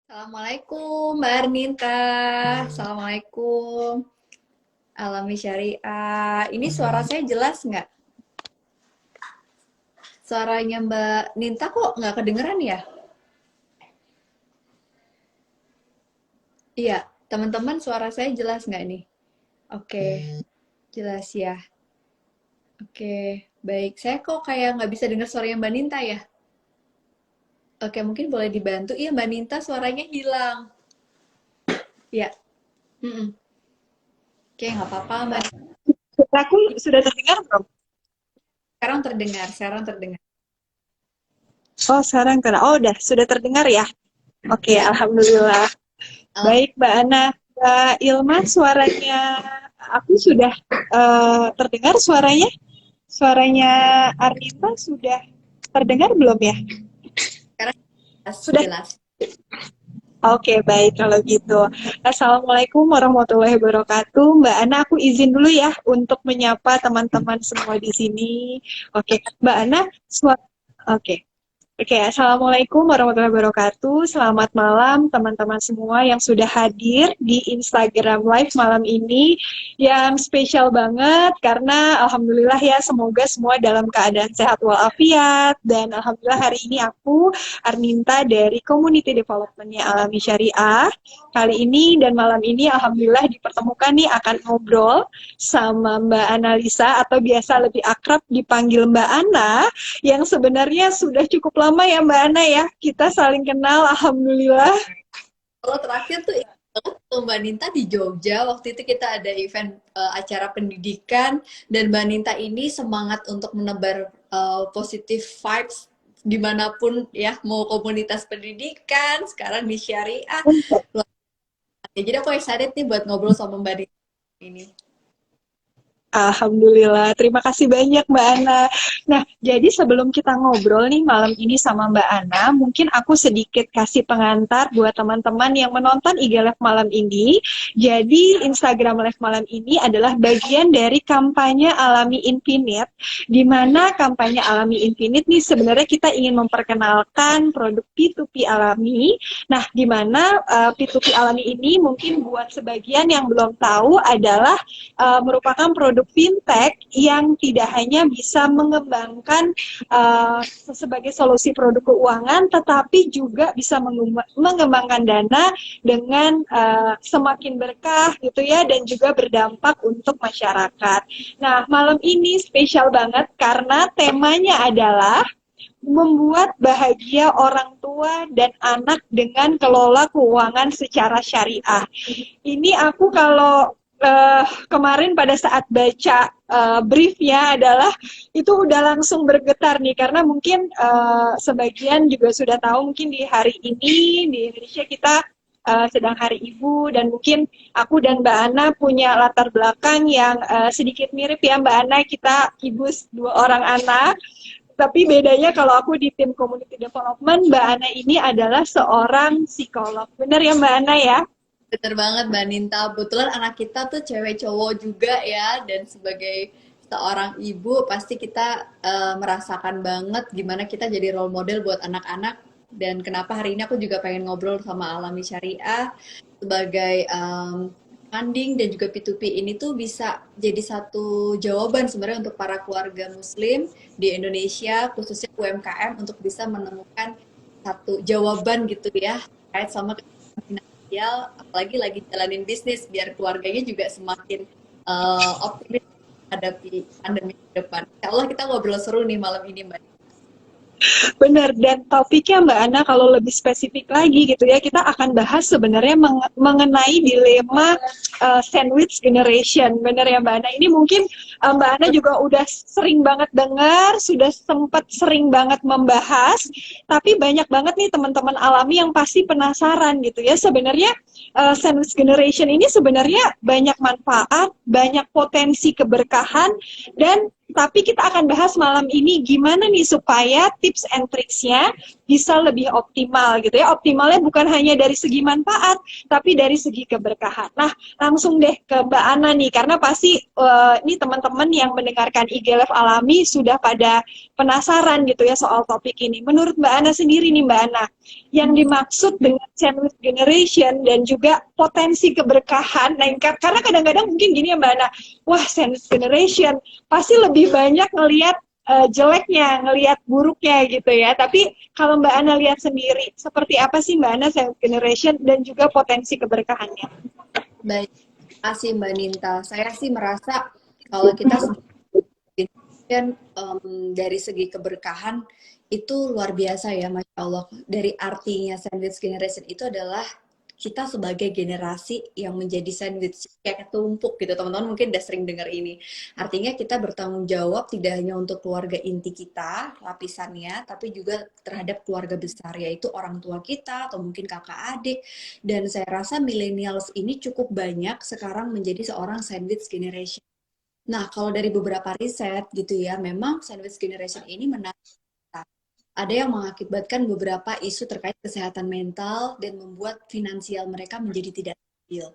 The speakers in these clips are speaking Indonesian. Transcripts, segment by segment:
Assalamualaikum Mbak Arninta. Assalamualaikum. Alami Syariah. Ini suara saya jelas nggak? Suaranya Mbak Ninta kok nggak kedengeran ya? Iya, teman-teman suara saya jelas nggak nih? Oke, jelas ya. Oke, baik. Saya kok kayak nggak bisa dengar suaranya Mbak Ninta ya? Oke, mungkin boleh dibantu. Iya, Mbak Ninta suaranya hilang. Iya, mm-mm. Oke, nggak apa-apa Mbak. Aku sudah terdengar belum? Sekarang terdengar, sekarang terdengar. Oh, sekarang Oh, sudah terdengar ya? Oke, Ya, alhamdulillah. Baik, Mbak Ana. Mbak Ilma, suaranya aku sudah terdengar suaranya? Suaranya Arnita sudah terdengar belum ya? sekarang jelas, Sudah. jelas. Oke, baik kalau gitu. Assalamualaikum warahmatullahi wabarakatuh. Mbak Ana, aku izin dulu ya untuk menyapa teman-teman semua di sini. Oke, Mbak Ana, Oke. Oke, Assalamualaikum warahmatullahi wabarakatuh. Selamat malam teman-teman semua yang sudah hadir di Instagram Live malam ini. Yang spesial banget karena Alhamdulillah ya semoga semua dalam keadaan sehat walafiat. Dan Alhamdulillah hari ini aku Arninta dari Community Development-nya Alami Syariah. Kali ini dan malam ini Alhamdulillah dipertemukan nih akan ngobrol sama Mbak Analisa atau biasa lebih akrab dipanggil Mbak Ana yang sebenarnya sudah cukup lama ya Mbak Ana ya, kita saling kenal, alhamdulillah. Kalau terakhir tuh ingat banget tuh Mbak Ninta di Jogja. Waktu itu kita ada event acara pendidikan dan Mbak Ninta ini semangat untuk menebar positive vibes dimanapun ya, mau komunitas pendidikan, sekarang di syariah. Jadi aku excited nih buat ngobrol sama Mbak Ninta ini. Alhamdulillah, terima kasih banyak Mbak Ana. Nah, jadi sebelum kita ngobrol nih malam ini sama Mbak Ana, mungkin aku sedikit kasih pengantar buat teman-teman yang menonton IG Live malam ini. Jadi, Instagram Live malam ini adalah bagian dari kampanye Alami Infinite, di mana kampanye Alami Infinite nih sebenarnya kita ingin memperkenalkan produk P2P Alami. Nah, di mana P2P Alami ini mungkin buat sebagian yang belum tahu adalah merupakan produk fintech yang tidak hanya bisa mengembangkan sebagai solusi produk keuangan, tetapi juga bisa mengembangkan dana dengan semakin berkah gitu ya, dan juga berdampak untuk masyarakat. Nah, malam ini spesial banget karena temanya adalah membuat bahagia orang tua dan anak dengan kelola keuangan secara syariah. Ini aku kalau kemarin pada saat baca briefnya adalah itu udah langsung bergetar nih karena mungkin sebagian juga sudah tahu mungkin di hari ini di Indonesia kita sedang Hari Ibu dan mungkin aku dan Mbak Ana punya latar belakang yang sedikit mirip ya Mbak Ana, kita ibu dua orang anak. Tapi bedanya kalau aku di tim community development, Mbak Ana ini adalah seorang psikolog. Benar ya Mbak Ana ya? Bener banget Mbak Ninta, kebetulan anak kita tuh cewek cowok juga ya, dan sebagai seorang ibu pasti kita merasakan banget gimana kita jadi role model buat anak-anak, dan kenapa hari ini aku juga pengen ngobrol sama Alami Syariah sebagai funding dan juga P2P ini tuh bisa jadi satu jawaban sebenarnya untuk para keluarga muslim di Indonesia, khususnya UMKM, untuk bisa menemukan satu jawaban gitu ya terkait sama finansial, apalagi lagi jalanin bisnis biar keluarganya juga semakin optimis menghadapi pandemi ke depan. Insya Allah kita ngobrol seru nih malam ini Mbak. Benar, dan topiknya Mbak Ana kalau lebih spesifik lagi gitu ya, kita akan bahas sebenarnya mengenai dilema sandwich generation. Benar ya Mbak Ana? Ini mungkin Mbak Ana juga udah sering banget dengar, sudah sempat sering banget membahas, tapi banyak banget nih teman-teman alami yang pasti penasaran gitu ya. Sebenarnya sandwich generation ini sebenarnya banyak manfaat, banyak potensi keberkahan, dan tapi kita akan bahas malam ini gimana nih supaya tips and tricksnya bisa lebih optimal gitu ya. Optimalnya bukan hanya dari segi manfaat, tapi dari segi keberkahan. Nah, langsung deh ke Mbak Ana nih, karena pasti ini teman-teman yang mendengarkan IG Live Alami sudah pada penasaran gitu ya soal topik ini. Menurut Mbak Ana sendiri nih Mbak Ana, yang dimaksud dengan sandwich generation dan juga potensi keberkahan, nah karena kadang-kadang mungkin gini ya Mbak Ana, wah sandwich generation pasti lebih banyak ngelihat jeleknya, ngelihat buruknya gitu ya. Tapi kalau Mbak Ana lihat sendiri, seperti apa sih Mbak Ana sandwich generation dan juga potensi keberkahannya? Baik, terima kasih Mbak Ninta. Saya sih merasa kalau kita kan dari segi keberkahan itu luar biasa ya, Masya Allah. Dari artinya sandwich generation itu adalah kita sebagai generasi yang menjadi sandwich kayak ketumpuk gitu, teman-teman mungkin udah sering dengar ini. Artinya kita bertanggung jawab tidak hanya untuk keluarga inti kita, lapisannya, tapi juga terhadap keluarga besar, yaitu orang tua kita atau mungkin kakak adik. Dan saya rasa millennials ini cukup banyak sekarang menjadi seorang sandwich generation. Nah, kalau dari beberapa riset gitu ya, memang sandwich generation ini menarik. Ada yang mengakibatkan beberapa isu terkait kesehatan mental dan membuat finansial mereka menjadi tidak stabil.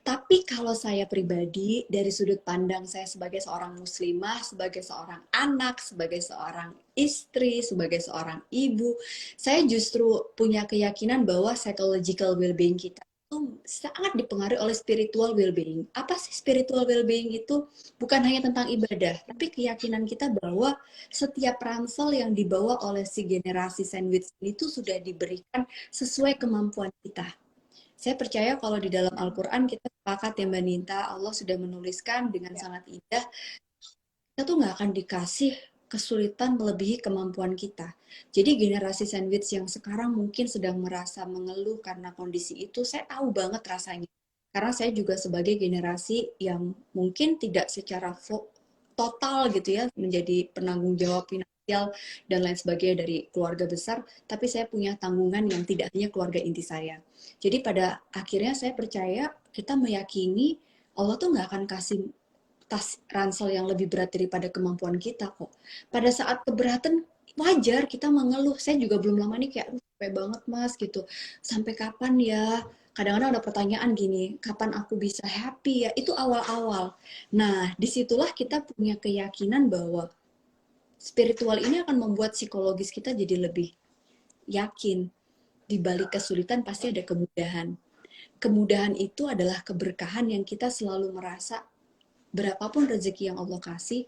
Tapi kalau saya pribadi, dari sudut pandang saya sebagai seorang muslimah, sebagai seorang anak, sebagai seorang istri, sebagai seorang ibu, saya justru punya keyakinan bahwa psychological well-being kita itu sangat dipengaruhi oleh spiritual well-being. Apa sih spiritual well-being itu? Bukan hanya tentang ibadah, tapi keyakinan kita bahwa setiap ransel yang dibawa oleh si generasi sandwich itu sudah diberikan sesuai kemampuan kita. Saya percaya kalau di dalam Al-Quran kita sepakat ya Mbak Ninta, Allah sudah menuliskan dengan sangat indah, kita tuh nggak akan dikasih kesulitan melebihi kemampuan kita. Jadi generasi sandwich yang sekarang mungkin sedang merasa mengeluh karena kondisi itu, saya tahu banget rasanya. Karena saya juga sebagai generasi yang mungkin tidak secara total gitu ya, menjadi penanggung jawab finansial dan lain sebagainya dari keluarga besar, tapi saya punya tanggungan yang tidak hanya keluarga inti saya. Jadi pada akhirnya saya percaya kita meyakini Allah tuh nggak akan kasih tas ransel yang lebih berat daripada kemampuan kita kok. Pada saat keberatan wajar kita mengeluh. Saya juga belum lama nih kayak capek banget mas gitu. Sampai kapan ya? Kadang-kadang ada pertanyaan gini, kapan aku bisa happy ya? Itu awal-awal. Nah, disitulah kita punya keyakinan bahwa spiritual ini akan membuat psikologis kita jadi lebih yakin. Di balik kesulitan pasti ada kemudahan. Kemudahan itu adalah keberkahan yang kita selalu merasa berapapun rezeki yang Allah kasih,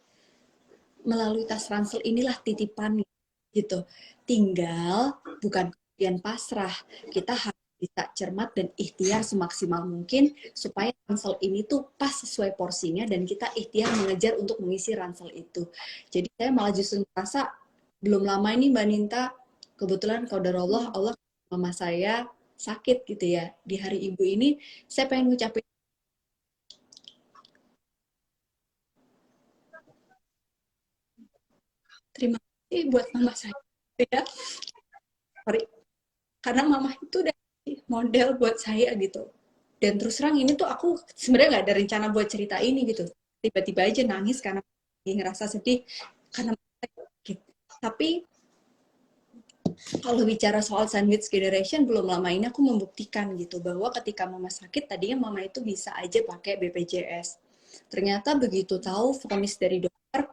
melalui tas ransel inilah titipan gitu. Tinggal bukan kemudian pasrah, kita harus bisa cermat dan ikhtiar semaksimal mungkin supaya ransel ini tuh pas sesuai porsinya dan kita ikhtiar mengejar untuk mengisi ransel itu. Jadi saya malah justru merasa belum lama ini Mbak Ninta, kebetulan qadarullah Allah mama saya sakit gitu ya. Di hari ibu ini saya pengen ngucapin terima kasih buat mama saya ya. Sorry. Karena mama itu udah model buat saya gitu. Dan terus terang ini tuh aku sebenarnya nggak ada rencana buat cerita ini gitu. Tiba-tiba aja nangis karena ngerasa sedih karena gitu. Tapi kalau bicara soal sandwich generation, belum lama ini aku membuktikan gitu bahwa ketika mama sakit tadinya mama itu bisa aja pakai BPJS. Ternyata begitu tahu vonis dari dokter,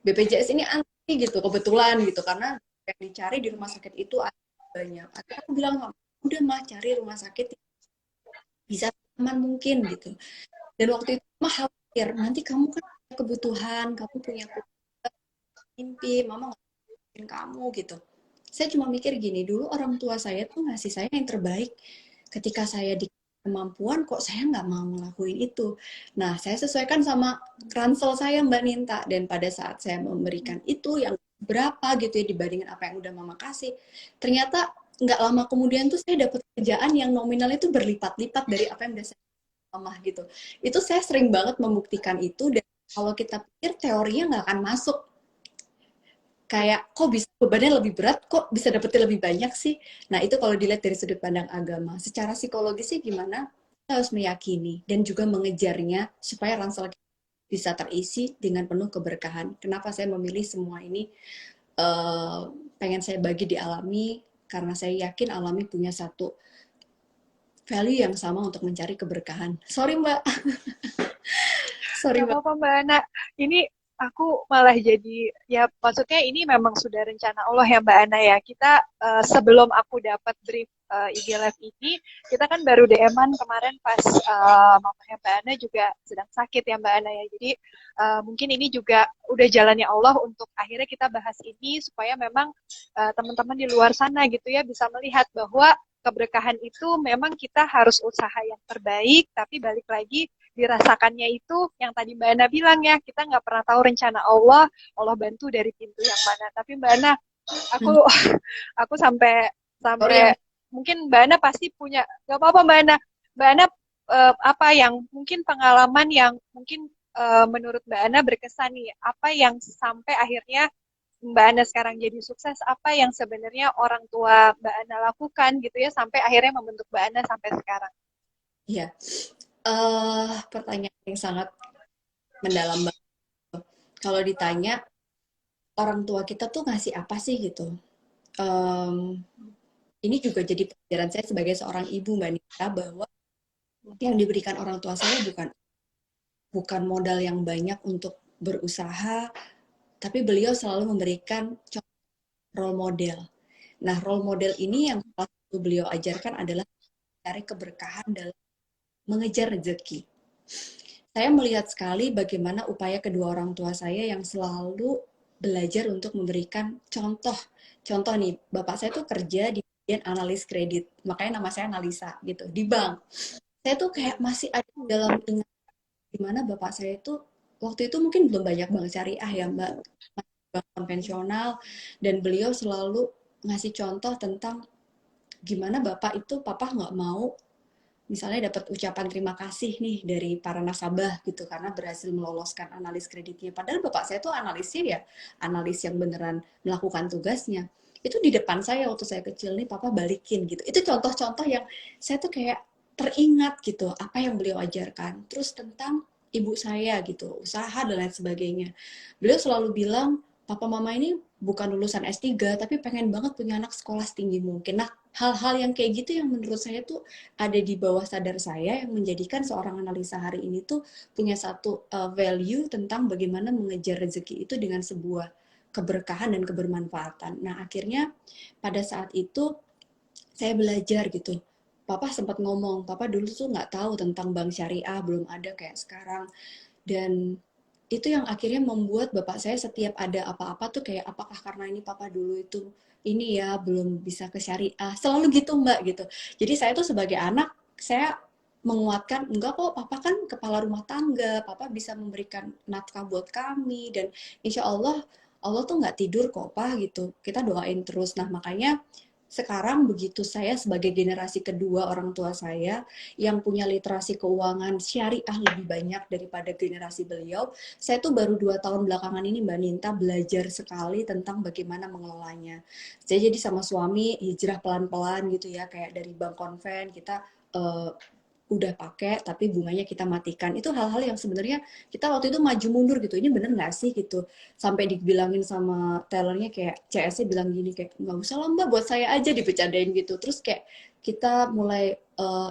BPJS ini anti gitu kebetulan gitu karena yang dicari di rumah sakit itu banyak. Akhirnya aku bilang udah mah cari rumah sakit bisa aman mungkin gitu. Dan waktu itu mah khawatir nanti kamu kan punya kebutuhan, kamu punya mimpi, mama nggak kamu gitu. Saya cuma mikir gini, dulu orang tua saya tuh ngasih saya yang terbaik. Ketika saya di kemampuan, kok saya nggak mau ngelakuin itu. Nah, saya sesuaikan sama ransel saya Mbak Ninta. Dan pada saat saya memberikan itu yang berapa gitu ya dibandingin apa yang udah mama kasih, ternyata nggak lama kemudian tuh saya dapat kerjaan yang nominal itu berlipat-lipat dari apa yang udah saya mama gitu. Itu saya sering banget membuktikan itu dan kalau kita pikir teorinya nggak akan masuk kayak kok bisa bebannya lebih berat, kok bisa dapetnya lebih banyak sih. Nah itu kalau dilihat dari sudut pandang agama. Secara psikologis sih gimana? Kita harus meyakini dan juga mengejarnya supaya ransel bisa terisi dengan penuh keberkahan. Kenapa saya memilih semua ini? Uh, Pengen saya bagi dialami karena saya yakin Alami punya satu value yang sama untuk mencari keberkahan. Sorry Mbak, sorry Gak Mbak. apa-apa Mbak Ana. Ini aku malah jadi, ya maksudnya ini memang sudah rencana Allah ya Mbak Ana ya. Kita sebelum aku dapat brief IG Live ini, kita kan baru DM-an kemarin pas mamanya Mbak Ana juga sedang sakit ya Mbak Ana ya. Jadi mungkin ini juga udah jalannya Allah untuk akhirnya kita bahas ini supaya memang teman-teman di luar sana gitu ya bisa melihat bahwa keberkahan itu memang kita harus usaha yang terbaik, tapi balik lagi dirasakannya itu yang tadi Mbak Ana bilang ya, kita nggak pernah tahu rencana Allah, Allah bantu dari pintu yang mana. Tapi Mbak Ana, aku aku sampai Sorry ya sampai mungkin Mbak Ana pasti punya, nggak apa-apa Mbak Ana. Mbak Ana apa yang mungkin pengalaman yang mungkin menurut Mbak Ana berkesan nih, apa yang sampai akhirnya Mbak Ana sekarang jadi sukses, apa yang sebenarnya orang tua Mbak Ana lakukan gitu ya, sampai akhirnya membentuk Mbak Ana sampai sekarang. Iya, pertanyaan yang sangat mendalam banget. Kalau ditanya orang tua kita tuh ngasih apa sih gitu? Em, ini juga jadi pelajaran saya sebagai seorang ibu Mbak Nita bahwa yang diberikan orang tua saya bukan bukan modal yang banyak untuk berusaha, tapi beliau selalu memberikan role model. Nah, role model ini yang salah satu beliau ajarkan adalah cari keberkahan dalam mengejar rezeki. Saya melihat sekali bagaimana upaya kedua orang tua saya yang selalu belajar untuk memberikan contoh. Contoh nih, bapak saya tuh kerja di bagian analis kredit, makanya nama saya Analisa gitu, di bank. Saya tuh kayak masih ada dalam ingat di mana bapak saya itu waktu itu mungkin belum banyak bank syariah ya Mbak, bank konvensional, dan beliau selalu ngasih contoh tentang gimana bapak itu papa nggak mau misalnya dapat ucapan terima kasih nih dari para nasabah gitu karena berhasil meloloskan analis kreditnya. Padahal bapak saya tuh analisnya ya analis yang beneran melakukan tugasnya. Itu di depan saya waktu saya kecil nih papa balikin gitu. Itu contoh-contoh yang saya tuh kayak teringat gitu apa yang beliau ajarkan. Terus tentang ibu saya gitu, usaha dan lain sebagainya. Beliau selalu bilang, papa mama ini bukan lulusan S3 tapi pengen banget punya anak sekolah setinggi mungkin. Nah, hal-hal yang kayak gitu yang menurut saya tuh ada di bawah sadar saya yang menjadikan seorang analisa hari ini tuh punya satu value tentang bagaimana mengejar rezeki itu dengan sebuah keberkahan dan kebermanfaatan. Nah, akhirnya pada saat itu saya belajar gitu. Papa sempat ngomong, Papa dulu tuh nggak tahu tentang bank syariah, belum ada kayak sekarang. Dan itu yang akhirnya membuat bapak saya setiap ada apa-apa tuh kayak apakah karena ini papa dulu itu ini ya belum bisa ke syariah selalu gitu mbak gitu. Jadi saya tuh sebagai anak saya menguatkan enggak kok papa kan kepala rumah tangga, papa bisa memberikan nafkah buat kami dan insya Allah Allah tuh nggak tidur kok pak gitu, kita doain terus. Nah makanya sekarang begitu saya sebagai generasi kedua orang tua saya yang punya literasi keuangan syariah lebih banyak daripada generasi beliau, saya tuh baru 2 tahun belakangan ini Mbak Ninta belajar sekali tentang bagaimana mengelolanya. Saya jadi sama suami hijrah pelan-pelan gitu ya, kayak dari bank konven kita uh, udah pakai tapi bunganya kita matikan. Itu hal-hal yang sebenarnya kita waktu itu maju mundur gitu. Ini bener nggak sih gitu? Sampai dibilangin sama tellernya kayak CS-nya bilang gini kayak nggak usah lah mbak buat saya aja dibicarain gitu. Terus kayak kita mulai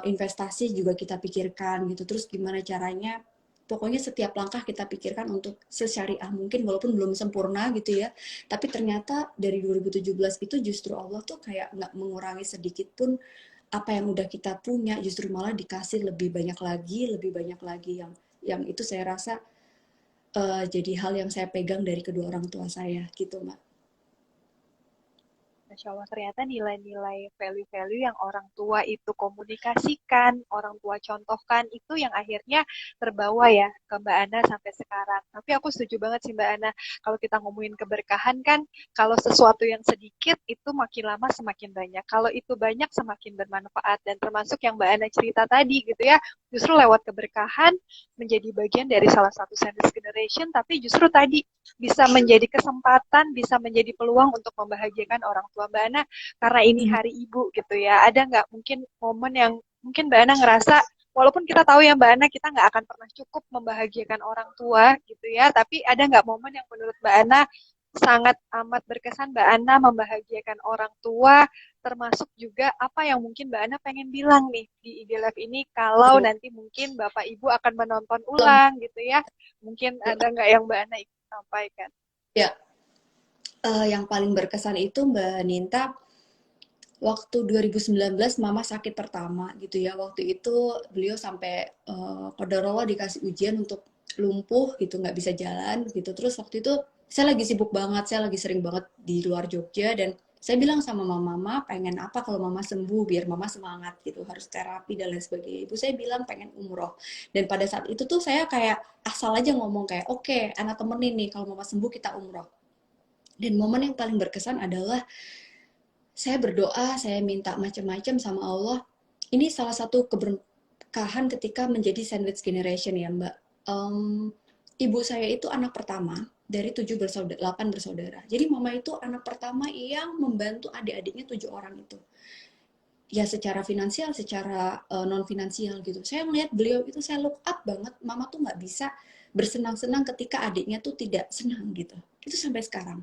investasi juga kita pikirkan gitu. Terus gimana caranya? Pokoknya setiap langkah kita pikirkan untuk sesyariah mungkin walaupun belum sempurna gitu ya. Tapi ternyata dari 2017 itu justru Allah tuh kayak nggak mengurangi sedikit pun apa yang udah kita punya justru malah dikasih lebih banyak lagi yang itu saya rasa jadi hal yang saya pegang dari kedua orang tua saya gitu mbak. Masya Allah, ternyata nilai-nilai value-value yang orang tua itu komunikasikan, orang tua contohkan, itu yang akhirnya terbawa ya ke Mbak Ana sampai sekarang. Tapi aku setuju banget sih Mbak Ana, kalau kita ngomongin keberkahan kan, kalau sesuatu yang sedikit itu makin lama semakin banyak. Kalau itu banyak semakin bermanfaat. Dan termasuk yang Mbak Ana cerita tadi gitu ya, justru lewat keberkahan menjadi bagian dari salah satu sandwich generation, tapi justru tadi bisa menjadi kesempatan, bisa menjadi peluang untuk membahagiakan orang tua Mbak Ana karena ini hari ibu gitu ya. Ada nggak mungkin momen yang mungkin Mbak Ana ngerasa walaupun kita tahu ya Mbak Ana kita nggak akan pernah cukup membahagiakan orang tua gitu ya, tapi ada nggak momen yang menurut Mbak Ana sangat amat berkesan Mbak Ana membahagiakan orang tua termasuk juga apa yang mungkin Mbak Ana pengen bilang nih di IG Live ini kalau Aduh, nanti mungkin Bapak Ibu akan menonton ulang gitu ya. Mungkin ada nggak yang Mbak Ana ingin sampaikan? ya, yang paling berkesan itu Mbak Ninta, waktu 2019 Mama sakit pertama gitu ya. Waktu itu beliau sampai qadarullah dikasih ujian untuk lumpuh gitu, nggak bisa jalan gitu. Terus waktu itu saya lagi sibuk banget, saya lagi sering banget di luar Jogja dan saya bilang sama mama, pengen apa kalau mama sembuh biar mama semangat gitu, harus terapi dan lain sebagainya. Ibu saya bilang pengen umroh. Dan pada saat itu tuh saya kayak asal aja ngomong kayak, oke, anak temenin nih kalau mama sembuh kita umroh. Dan momen yang paling berkesan adalah saya berdoa, saya minta macam-macam sama Allah. Ini salah satu keberkahan ketika menjadi sandwich generation ya Mbak. Ibu saya itu anak pertama dari 8 bersaudara. Jadi mama itu anak pertama yang membantu adik-adiknya 7 orang itu. Ya secara finansial, secara non finansial gitu. Saya melihat beliau itu saya look up banget. Mama tuh nggak bisa bersenang-senang ketika adiknya tuh tidak senang gitu. Itu sampai sekarang.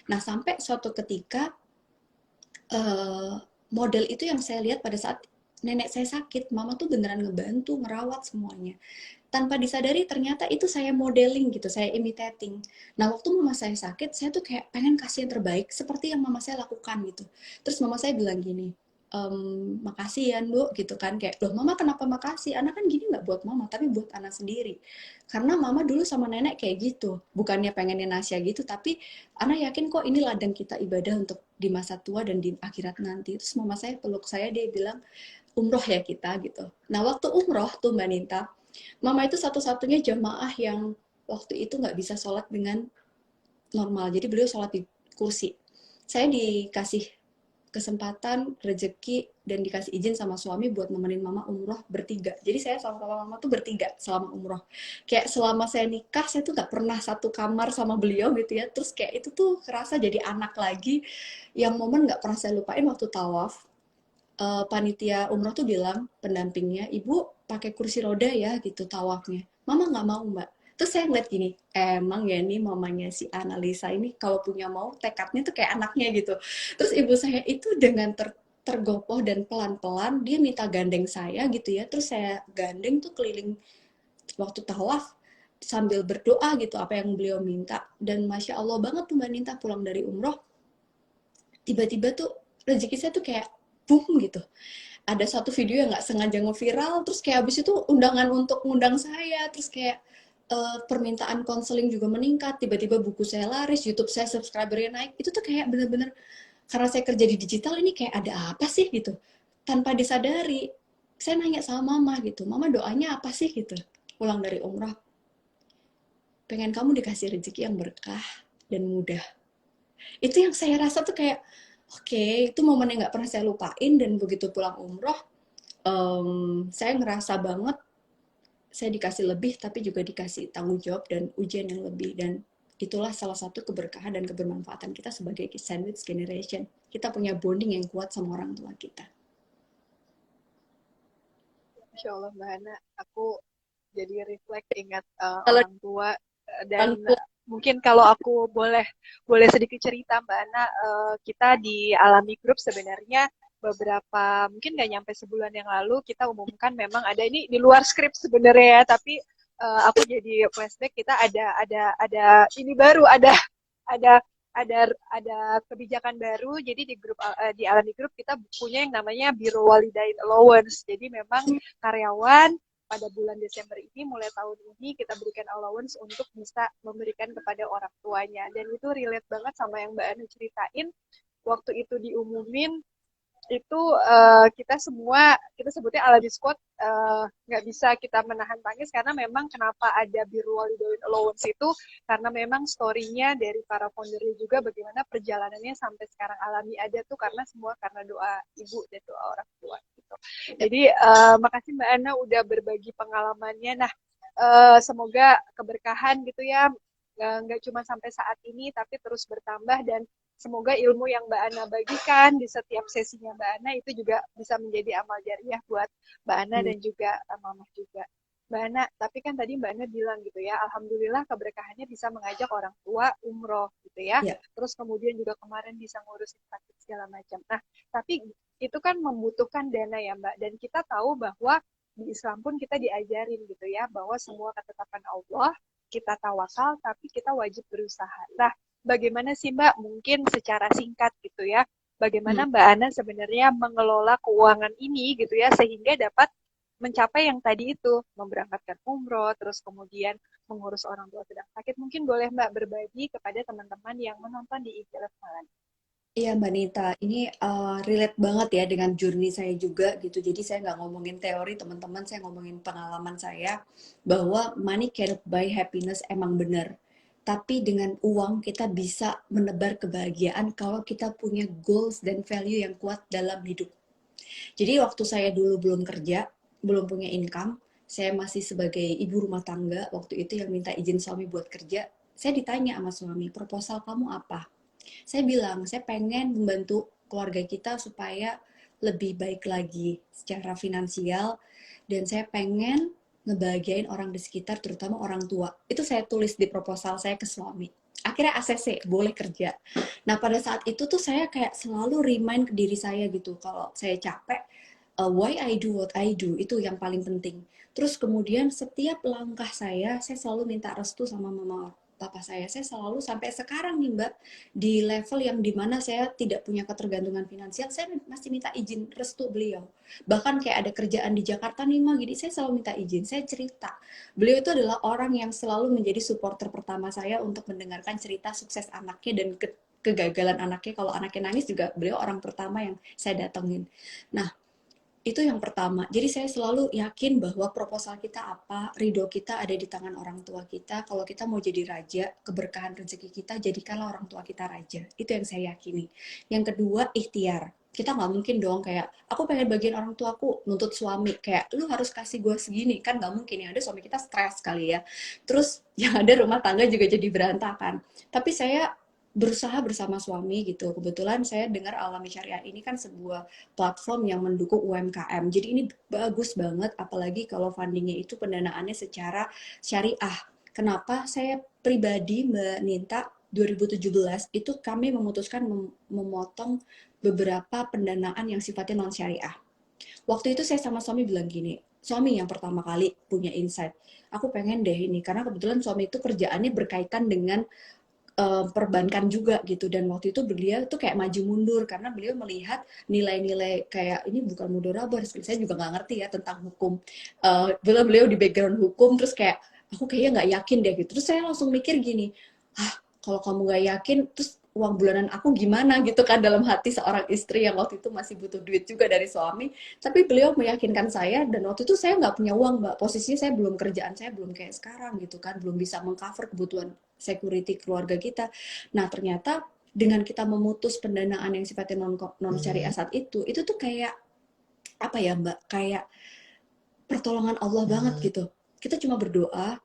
Nah sampai suatu ketika uh, model itu yang saya lihat pada saat nenek saya sakit, mama tuh beneran ngebantu, ngerawat semuanya. Tanpa disadari ternyata itu saya modeling gitu, saya imitating. Nah waktu mama saya sakit, saya tuh kayak pengen kasih yang terbaik seperti yang mama saya lakukan gitu. Terus mama saya bilang gini, makasih ya Bu gitu kan, kayak loh mama kenapa makasih, anak kan gini nggak buat mama tapi buat anak sendiri, karena mama dulu sama nenek kayak gitu, bukannya pengennya Nasya gitu, tapi anak yakin kok ini ladang kita ibadah untuk di masa tua dan di akhirat nanti. Terus mama saya peluk saya, dia bilang umroh ya kita gitu. Nah waktu umroh tuh Mbak Ninta, mama itu satu-satunya jamaah yang waktu itu nggak bisa sholat dengan normal, jadi beliau sholat di kursi. Saya dikasih kesempatan, rezeki, dan dikasih izin sama suami buat nemenin mama umroh bertiga. Jadi saya sama papa mama tuh bertiga selama umroh. Kayak selama saya nikah, saya tuh gak pernah satu kamar sama beliau gitu ya. Terus kayak itu tuh kerasa jadi anak lagi. Yang momen gak pernah saya lupain waktu tawaf. Panitia umroh tuh bilang, pendampingnya, ibu pakai kursi roda ya gitu tawafnya. Mama gak mau mbak. Terus saya ngeliat gini, emang ya nih mamanya si Analisa ini kalau punya mau tekadnya tuh kayak anaknya gitu. Terus ibu saya itu dengan tergopoh dan pelan-pelan dia minta gandeng saya gitu ya. Terus saya gandeng tuh keliling waktu tawaf sambil berdoa gitu apa yang beliau minta. Dan Masya Allah banget tuh Mbak Ninta pulang dari umroh. Tiba-tiba tuh rezeki saya tuh kayak boom gitu. Ada satu video yang nggak sengaja ngeviral, terus kayak abis itu undangan untuk ngundang saya, terus kayak permintaan konseling juga meningkat, tiba-tiba buku saya laris, YouTube saya subscribernya naik, itu tuh kayak bener-bener karena saya kerja di digital ini kayak ada apa sih gitu, tanpa disadari saya nanya sama mama gitu, mama doanya apa sih gitu, pulang dari umrah, pengen kamu dikasih rezeki yang berkah dan mudah. Itu yang saya rasa tuh kayak oke, itu momen yang nggak pernah saya lupain. Dan begitu pulang umroh, saya ngerasa banget saya dikasih lebih tapi juga dikasih tanggung jawab dan ujian yang lebih. Dan itulah salah satu keberkahan dan kebermanfaatan kita sebagai sandwich generation, kita punya bonding yang kuat sama orang tua kita. Insya Allah Mbak Ana, aku jadi reflect ingat Kalau orang tua dan orang tua mungkin kalau aku boleh boleh sedikit cerita Mbak Ana, kita di Alami Group sebenarnya beberapa mungkin nggak nyampe sebulan yang lalu kita umumkan memang ada ini di luar skrip sebenarnya ya, tapi aku jadi flashback kita ada ini baru ada ada ada kebijakan baru. Jadi di grup di Alami Group kita punya yang namanya Biro Walidain Allowance. Jadi memang karyawan pada bulan Desember ini, mulai tahun ini kita berikan allowance untuk bisa memberikan kepada orang tuanya. Dan itu relate banget sama yang Mbak Anu ceritain. Waktu itu diumumin, itu kita semua, kita sebutnya ala squad, nggak bisa kita menahan tangis karena memang kenapa ada Biru Walidain Allowance itu karena memang story-nya dari para foundernya juga bagaimana perjalanannya sampai sekarang Alami ada tuh karena semua karena doa ibu dan doa orang tua gitu. Jadi makasih Mbak Ana udah berbagi pengalamannya. Nah, semoga keberkahan gitu ya, nggak cuma sampai saat ini tapi terus bertambah, dan semoga ilmu yang Mbak Ana bagikan di setiap sesinya Mbak Ana itu juga bisa menjadi amal jariah buat Mbak Ana dan juga Mama juga. Mbak Ana, tapi kan tadi Mbak Ana bilang gitu ya, alhamdulillah keberkahannya bisa mengajak orang tua umroh gitu ya. Ya, Terus kemudian juga kemarin bisa ngurusin sakit segala macam. Nah, tapi itu kan membutuhkan dana ya Mbak. Dan kita tahu bahwa di Islam pun kita diajarin gitu ya, bahwa semua ketetapan Allah kita tawakal, tapi kita wajib berusaha. Nah, bagaimana sih Mbak, mungkin secara singkat gitu ya, bagaimana hmm. Mbak Ana sebenarnya mengelola keuangan ini gitu ya, sehingga dapat mencapai yang tadi itu, memberangkatkan umroh, terus kemudian mengurus orang tua sedang sakit. Mungkin boleh Mbak berbagi kepada teman-teman yang menonton di IG Live malam. Iya Mbak Nita, ini relate banget ya dengan journey saya juga gitu. Jadi saya nggak ngomongin teori teman-teman, saya ngomongin pengalaman saya bahwa money cannot buy happiness emang benar. Tapi dengan uang kita bisa menebar kebahagiaan kalau kita punya goals dan value yang kuat dalam hidup. Jadi waktu saya dulu belum kerja, belum punya income, saya masih sebagai ibu rumah tangga waktu itu yang minta izin suami buat kerja. Saya ditanya sama suami, proposal kamu apa? Saya bilang, saya pengen membantu keluarga kita supaya lebih baik lagi secara finansial dan saya pengen ngebahagiain orang di sekitar, terutama orang tua. Itu saya tulis di proposal saya ke suami. Akhirnya ACC, boleh kerja. Nah, pada saat itu tuh saya kayak selalu remind ke diri saya gitu, kalau saya capek, why I do what I do, itu yang paling penting. Terus kemudian setiap langkah saya selalu minta restu sama mama papa saya selalu sampai sekarang nih Mbak, di level yang dimana saya tidak punya ketergantungan finansial, saya masih minta izin restu beliau. Bahkan kayak ada kerjaan di Jakarta nih Mbak, jadi saya selalu minta izin, saya cerita. Beliau itu adalah orang yang selalu menjadi supporter pertama saya untuk mendengarkan cerita sukses anaknya dan kegagalan anaknya. Kalau anaknya nangis juga beliau orang pertama yang saya datengin. Nah, itu yang pertama. Jadi saya selalu yakin bahwa proposal kita apa, ridho kita ada di tangan orang tua kita. Kalau kita mau jadi raja, keberkahan rezeki kita, jadikanlah orang tua kita raja. Itu yang saya yakini. Yang kedua, ikhtiar. Kita nggak mungkin dong kayak, aku pengen bagian orang tuaku, nuntut suami. Kayak, lu harus kasih gue segini. Kan nggak mungkin. Yang ada suami kita stres kali ya. Terus yang ada rumah tangga juga jadi berantakan. Tapi saya berusaha bersama suami gitu. Kebetulan saya dengar Alami Syariah ini kan sebuah platform yang mendukung UMKM. Jadi ini bagus banget, apalagi kalau fundingnya itu pendanaannya secara syariah. Kenapa? Saya pribadi Mbak Ninta 2017 itu kami memutuskan memotong beberapa pendanaan yang sifatnya non syariah. Waktu itu saya sama suami bilang gini, suami yang pertama kali punya insight, aku pengen deh ini karena kebetulan suami itu kerjaannya berkaitan dengan perbankan juga gitu dan waktu itu beliau tuh kayak maju mundur karena beliau melihat nilai-nilai kayak ini bukan mudorobah, saya juga nggak ngerti ya tentang hukum. Beliau di background hukum terus kayak aku kayaknya nggak yakin deh gitu, terus saya langsung mikir gini, kalau kamu nggak yakin terus uang bulanan aku gimana gitu kan, dalam hati seorang istri yang waktu itu masih butuh duit juga dari suami. Tapi beliau meyakinkan saya dan waktu itu saya nggak punya uang Mbak, posisinya saya belum, kerjaan saya belum kayak sekarang gitu kan, belum bisa mengcover kebutuhan security keluarga kita. Nah ternyata dengan kita memutus pendanaan yang sifatnya non syariah saat itu tuh kayak apa ya Mbak, kayak pertolongan Allah banget gitu. Kita cuma berdoa,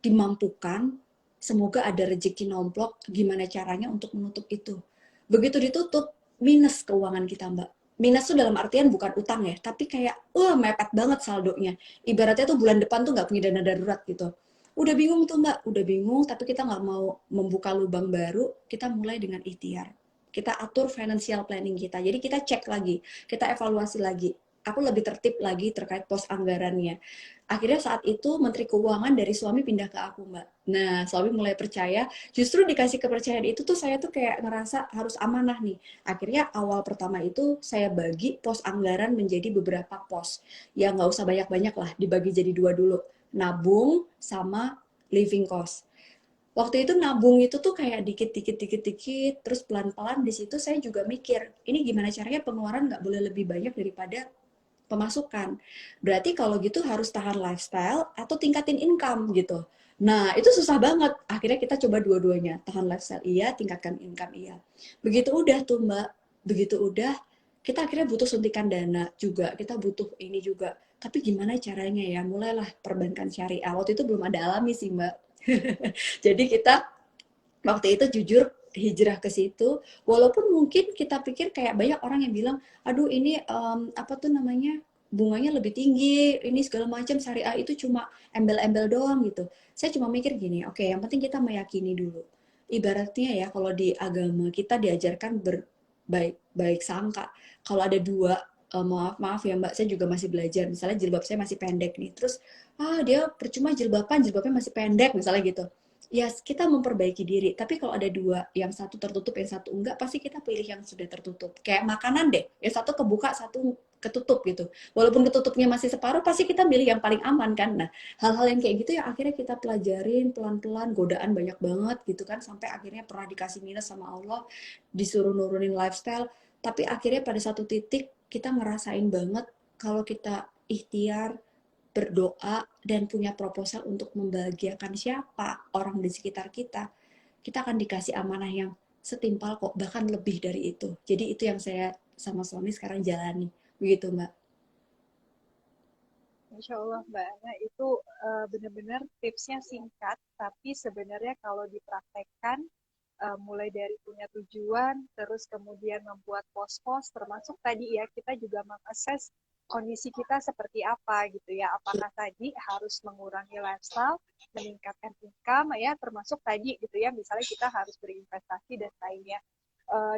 dimampukan, semoga ada rezeki nomplok, gimana caranya untuk menutup itu. Begitu ditutup, minus keuangan kita Mbak. Minus tuh dalam artian bukan utang ya, tapi kayak, mepet banget saldonya. Ibaratnya tuh bulan depan tuh nggak punya dana darurat gitu. Udah bingung tuh Mbak, udah bingung, tapi kita nggak mau membuka lubang baru, kita mulai dengan ikhtiar. Kita atur financial planning kita, jadi kita cek lagi, kita evaluasi lagi, aku lebih tertib lagi terkait pos anggarannya. Akhirnya saat itu Menteri Keuangan dari suami pindah ke aku, Mbak. Nah, suami mulai percaya. Justru dikasih kepercayaan itu tuh saya tuh kayak ngerasa harus amanah nih. Akhirnya awal pertama itu saya bagi pos anggaran menjadi beberapa pos. Ya nggak usah banyak-banyak lah, dibagi jadi dua dulu. Nabung sama living cost. Waktu itu nabung itu tuh kayak dikit, terus pelan-pelan di situ saya juga mikir, ini gimana caranya pengeluaran nggak boleh lebih banyak daripada pemasukan. Berarti kalau gitu harus tahan lifestyle atau tingkatin income gitu. Nah, itu susah banget. Akhirnya kita coba dua-duanya. Tahan lifestyle iya, tingkatkan income iya. Begitu udah tuh Mbak, begitu udah, kita akhirnya butuh suntikan dana juga. Kita butuh ini juga. Tapi gimana caranya ya? Mulailah perbankan syariah. Waktu itu belum ada Alami sih Mbak. Jadi kita waktu itu jujur hijrah ke situ, walaupun mungkin kita pikir kayak banyak orang yang bilang, aduh ini apa tuh namanya, bunganya lebih tinggi, ini segala macam, syariah itu cuma embel-embel doang gitu. Saya cuma mikir gini, oke, yang penting kita meyakini dulu. Ibaratnya ya, kalau di agama kita diajarkan berbaik baik sangka. Kalau ada dua, maaf maaf ya Mbak, saya juga masih belajar. Misalnya jilbab saya masih pendek nih, terus dia percuma jilbabnya masih pendek misalnya gitu. Ya kita memperbaiki diri, tapi kalau ada dua, yang satu tertutup, yang satu enggak, pasti kita pilih yang sudah tertutup. Kayak makanan deh, yang satu kebuka, satu ketutup gitu. Walaupun ketutupnya masih separuh, pasti kita pilih yang paling aman kan. Nah, hal-hal yang kayak gitu yang akhirnya kita pelajarin pelan-pelan, godaan banyak banget gitu kan, sampai akhirnya pernah dikasih minus sama Allah, disuruh nurunin lifestyle, tapi akhirnya pada satu titik kita ngerasain banget kalau kita ikhtiar, berdoa, dan punya proposal untuk membahagiakan siapa orang di sekitar kita, kita akan dikasih amanah yang setimpal kok, bahkan lebih dari itu. Jadi itu yang saya sama suami sekarang jalani. Begitu, Mbak. Insya Allah Mbak Ana itu benar-benar tipsnya singkat, tapi sebenarnya kalau dipraktekkan mulai dari punya tujuan, terus kemudian membuat pos-pos, termasuk tadi ya kita juga mengakses kondisi kita seperti apa gitu ya, apakah tadi harus mengurangi lifestyle, meningkatkan income ya, termasuk tadi gitu ya, misalnya kita harus berinvestasi dan lainnya.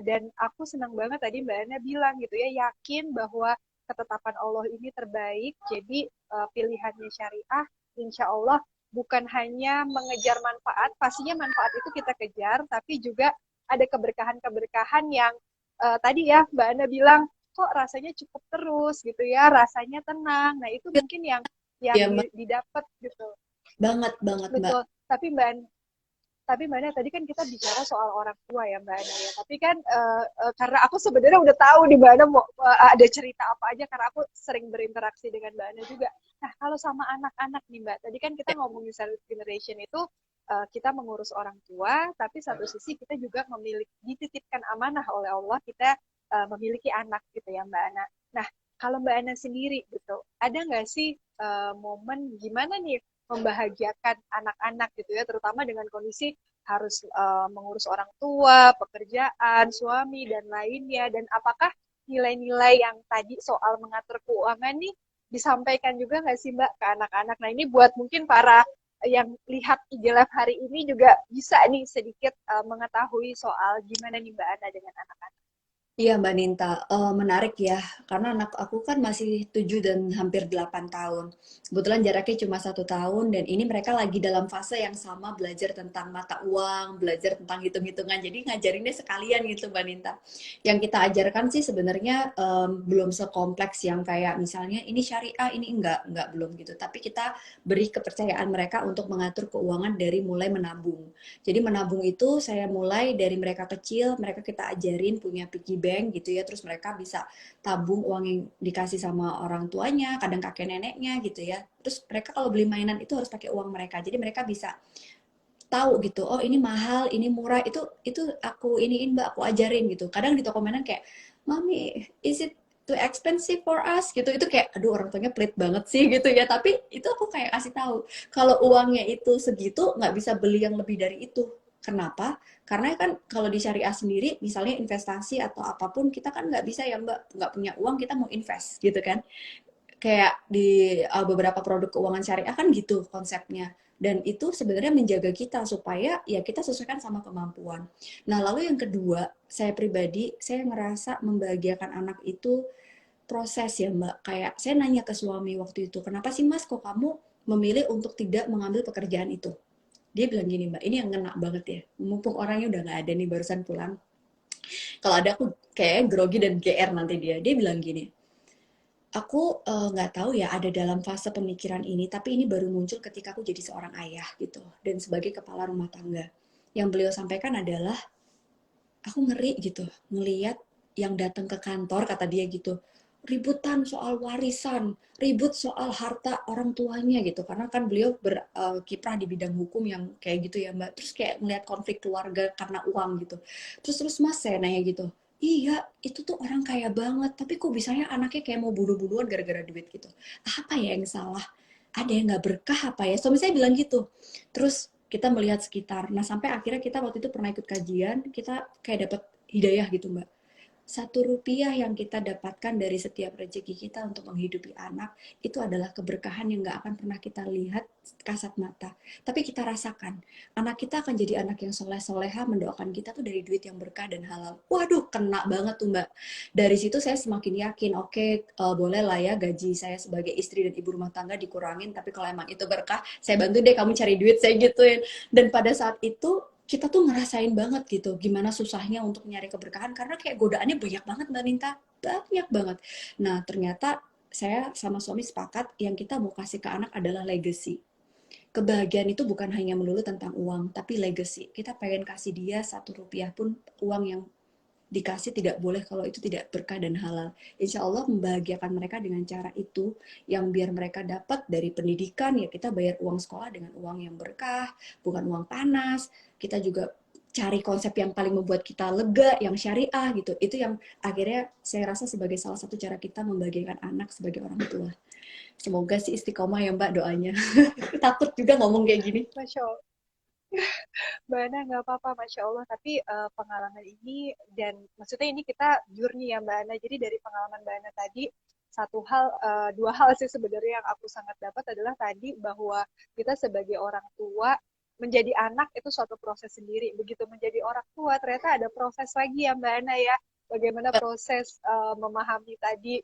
Dan aku senang banget tadi Mbak Ana bilang gitu ya, yakin bahwa ketetapan Allah ini terbaik, jadi pilihannya syariah, insya Allah bukan hanya mengejar manfaat, pastinya manfaat itu kita kejar, tapi juga ada keberkahan-keberkahan yang tadi ya Mbak Ana bilang, kok rasanya cukup terus gitu ya, rasanya tenang. Nah itu mungkin yang Iya, Mbak. didapat gitu. Banget, banget, Mbak. Betul. Tapi Mbak Ana tadi kan kita bicara soal orang tua ya Mbak Ana ya. Tapi kan karena aku sebenarnya udah tahu di Mbak Ana mau ada cerita apa aja karena aku sering berinteraksi dengan Mbak Ana juga. Nah kalau sama anak-anak nih Mbak, tadi kan kita ngomongin silent generation itu kita mengurus orang tua, tapi satu sisi kita juga memiliki dititipkan amanah oleh Allah kita memiliki anak gitu ya Mbak Ana. Nah kalau Mbak Ana sendiri gitu, ada nggak sih momen gimana nih membahagiakan anak-anak gitu ya, terutama dengan kondisi harus mengurus orang tua, pekerjaan, suami dan lainnya. Dan apakah nilai-nilai yang tadi soal mengatur keuangan nih disampaikan juga nggak sih Mbak ke anak-anak? Nah ini buat mungkin para yang lihat IG Live hari ini juga bisa nih sedikit mengetahui soal gimana nih Mbak Ana dengan anak-anak. Iya Mbak Ninta, menarik ya, karena anak aku kan masih 7 dan hampir 8 tahun. Kebetulan jaraknya cuma 1 tahun, dan ini mereka lagi dalam fase yang sama, belajar tentang mata uang, belajar tentang hitung-hitungan, jadi ngajarinnya sekalian gitu Mbak Ninta. Yang kita ajarkan sih sebenarnya belum sekompleks yang kayak misalnya ini syariah, ini enggak belum gitu. Tapi kita beri kepercayaan mereka untuk mengatur keuangan dari mulai menabung. Jadi menabung itu saya mulai dari mereka kecil, mereka kita ajarin punya piggy bank gitu ya, terus mereka bisa tabung uang yang dikasih sama orang tuanya, kadang kakek neneknya gitu ya. Terus mereka kalau beli mainan itu harus pakai uang mereka. Jadi mereka bisa tahu gitu, oh ini mahal, ini murah, itu aku iniin Mbak, aku ajarin gitu. Kadang di toko mainan kayak, "Mami, is it too expensive for us?" gitu. Itu kayak aduh orang tuanya pelit banget sih gitu ya. Tapi itu aku kayak kasih tahu, kalau uangnya itu segitu nggak bisa beli yang lebih dari itu. Kenapa? Karena kan kalau di syariah sendiri, misalnya investasi atau apapun, kita kan nggak bisa ya Mbak, nggak punya uang kita mau invest gitu kan. Kayak di beberapa produk keuangan syariah kan gitu konsepnya. Dan itu sebenarnya menjaga kita supaya ya kita sesuaikan sama kemampuan. Nah, lalu yang kedua, saya pribadi, saya ngerasa membahagiakan anak itu proses ya Mbak. Kayak saya nanya ke suami waktu itu, kenapa sih Mas kok kamu memilih untuk tidak mengambil pekerjaan itu? Dia bilang gini Mbak, ini yang ngena banget ya. Mumpung orangnya udah nggak ada nih barusan pulang. Kalau ada aku kayak grogi dan GR nanti dia. Dia bilang gini, aku nggak tahu ya ada dalam fase pemikiran ini, tapi ini baru muncul ketika aku jadi seorang ayah gitu, dan sebagai kepala rumah tangga. Yang beliau sampaikan adalah, aku ngeri gitu, ngeliat yang datang ke kantor, kata dia gitu, ributan soal warisan, ribut soal harta orang tuanya gitu, karena kan beliau berkiprah di bidang hukum yang kayak gitu ya Mbak, terus kayak ngeliat konflik keluarga karena uang gitu. Terus Mas saya nanya gitu, iya itu tuh orang kaya banget, tapi kok bisanya anaknya kayak mau bunuh-bunuhan gara-gara duit gitu, apa ya yang salah, ada yang nggak berkah apa ya, suami saya bilang gitu. Terus kita melihat sekitar, nah sampai akhirnya kita waktu itu pernah ikut kajian, kita kayak dapat hidayah gitu Mbak, satu rupiah yang kita dapatkan dari setiap rezeki kita untuk menghidupi anak, itu adalah keberkahan yang nggak akan pernah kita lihat kasat mata. Tapi kita rasakan, anak kita akan jadi anak yang soleh-soleha, mendoakan kita tuh dari duit yang berkah dan halal. Waduh, kena banget tuh Mbak. Dari situ saya semakin yakin, oke, boleh lah ya gaji saya sebagai istri dan ibu rumah tangga dikurangin, tapi kalau emang itu berkah, saya bantu deh kamu cari duit, saya gituin. Dan pada saat itu kita tuh ngerasain banget gitu gimana susahnya untuk nyari keberkahan karena kayak godaannya banyak banget Mbak Ninta, banyak banget. Nah ternyata saya sama suami sepakat yang kita mau kasih ke anak adalah legacy. Kebahagiaan itu bukan hanya melulu tentang uang, tapi legacy. Kita pengen kasih dia 1 rupiah pun uang yang dikasih tidak boleh kalau itu tidak berkah dan halal. Insya Allah membahagiakan mereka dengan cara itu, yang biar mereka dapat dari pendidikan, ya kita bayar uang sekolah dengan uang yang berkah, bukan uang panas. Kita juga cari konsep yang paling membuat kita lega, yang syariah gitu. Itu yang akhirnya saya rasa sebagai salah satu cara kita membahagiakan anak sebagai orang tua. Semoga sih istiqomah ya Mbak doanya. Takut juga ngomong kayak gini. Masya Allah. Mbak Ana nggak apa-apa, Masya Allah. Tapi pengalaman ini, dan maksudnya ini kita journey ya Mbak Ana. Jadi dari pengalaman Mbak Ana tadi, satu hal, dua hal sih sebenarnya yang aku sangat dapat adalah tadi bahwa kita sebagai orang tua, menjadi anak itu suatu proses sendiri. Begitu menjadi orang tua, ternyata ada proses lagi ya Mbak Ana ya. Bagaimana proses memahami tadi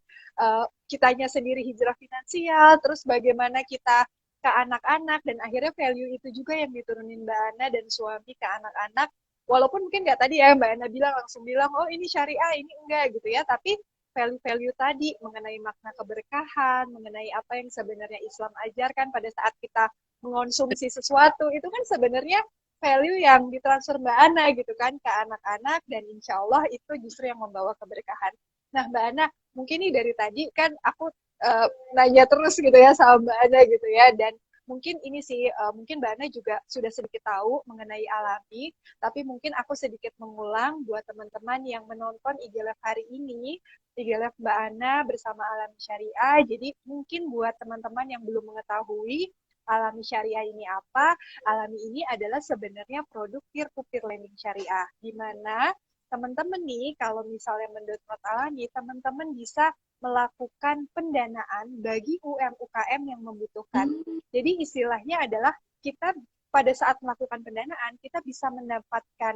kitanya sendiri hijrah finansial, terus bagaimana kita ke anak-anak, dan akhirnya value itu juga yang diturunin Mbak Ana dan suami ke anak-anak. Walaupun mungkin nggak tadi ya Mbak Ana bilang langsung bilang, oh ini syariah, ini enggak gitu ya, tapi value-value tadi mengenai makna keberkahan, mengenai apa yang sebenarnya Islam ajarkan pada saat kita mengonsumsi sesuatu, itu kan sebenarnya value yang ditransfer Mbak Ana gitu kan ke anak-anak, dan insya Allah itu justru yang membawa keberkahan. Nah Mbak Ana, mungkin nih dari tadi kan aku uh, nanya terus gitu ya sama Mbak Ana gitu ya, dan mungkin ini sih mungkin Mbak Ana juga sudah sedikit tahu mengenai Alami, tapi mungkin aku sedikit mengulang buat teman-teman yang menonton IG Live hari ini, IG Live Mbak Ana bersama Alami Syariah. Jadi mungkin buat teman-teman yang belum mengetahui Alami Syariah ini apa, Alami ini adalah sebenarnya produk peer-to-peer lending syariah, di mana teman-teman nih kalau misalnya mendownload Alami, teman-teman bisa melakukan pendanaan bagi UMKM yang membutuhkan. Hmm. Jadi istilahnya adalah kita pada saat melakukan pendanaan kita bisa mendapatkan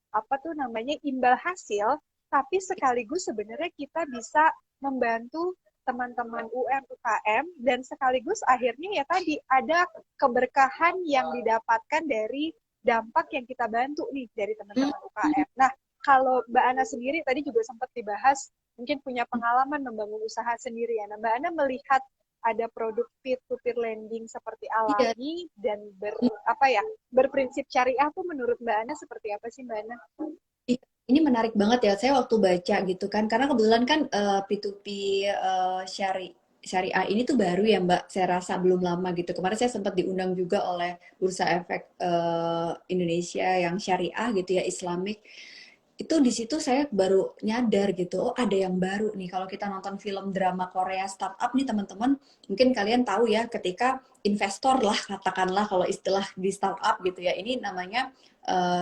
apa tuh namanya imbal hasil, tapi sekaligus sebenarnya kita bisa membantu teman-teman UMKM, dan sekaligus akhirnya ya tadi ada keberkahan yang didapatkan dari dampak yang kita bantu nih dari teman-teman UKM. Nah, kalau Mbak Ana sendiri tadi juga sempat dibahas mungkin punya pengalaman membangun usaha sendiri ya. Nah, Mbak Ana melihat ada produk peer-to-peer lending seperti Iya. Alami dan apa ya, berprinsip syariah tuh menurut Mbak Ana seperti apa sih Mbak Ana? Ih, ini menarik banget ya. Saya waktu baca gitu kan, karena kebetulan kan P2P syariah ini tuh baru ya Mbak. Saya rasa belum lama gitu. Kemarin saya sempat diundang juga oleh Bursa Efek Indonesia yang syariah gitu ya, Islamic. Itu di situ saya baru nyadar gitu, oh ada yang baru nih. Kalau kita nonton film drama Korea startup nih teman-teman, mungkin kalian tahu ya ketika investor lah katakanlah kalau istilah di startup gitu ya, ini namanya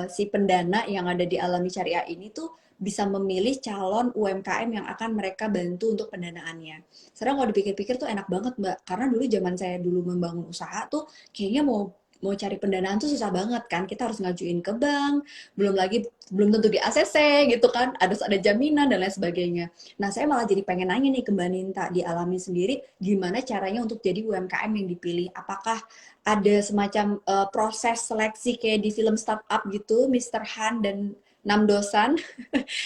si pendana yang ada di Alami Syariah ini tuh bisa memilih calon UMKM yang akan mereka bantu untuk pendanaannya. Sekarang kalau dipikir-pikir tuh enak banget Mbak, karena dulu zaman saya dulu membangun usaha tuh kayaknya mau mau cari pendanaan tuh susah banget kan. Kita harus ngajuin ke bank, belum tentu di ACC gitu kan, ada jaminan dan lain sebagainya. Nah saya malah jadi pengen nanya nih ke Mbak Ninta, dialami sendiri gimana caranya untuk jadi UMKM yang dipilih, apakah ada semacam proses seleksi kayak di film startup gitu, Mr. Han dan Nam Dosan,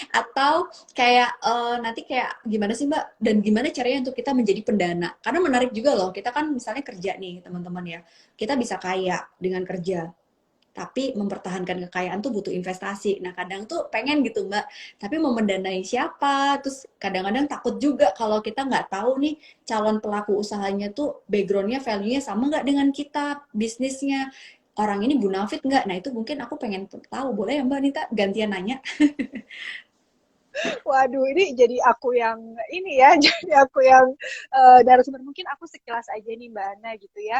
atau kayak nanti kayak gimana sih Mbak, dan gimana caranya untuk kita menjadi pendana, karena menarik juga loh, kita kan misalnya kerja nih teman-teman ya, kita bisa kaya dengan kerja, tapi mempertahankan kekayaan tuh butuh investasi. Nah, kadang tuh pengen gitu, Mbak, tapi mau mendanai siapa? Terus kadang-kadang takut juga kalau kita nggak tahu nih calon pelaku usahanya tuh background-nya, value-nya sama nggak dengan kita, bisnisnya. Orang ini bonafit nggak? Nah, itu mungkin aku pengen tahu. Boleh ya, Mbak Nita? Gantian nanya. Waduh, ini jadi aku yang ini ya, jadi aku yang narasumber. Mungkin aku sekilas aja nih Mbak Ana gitu ya,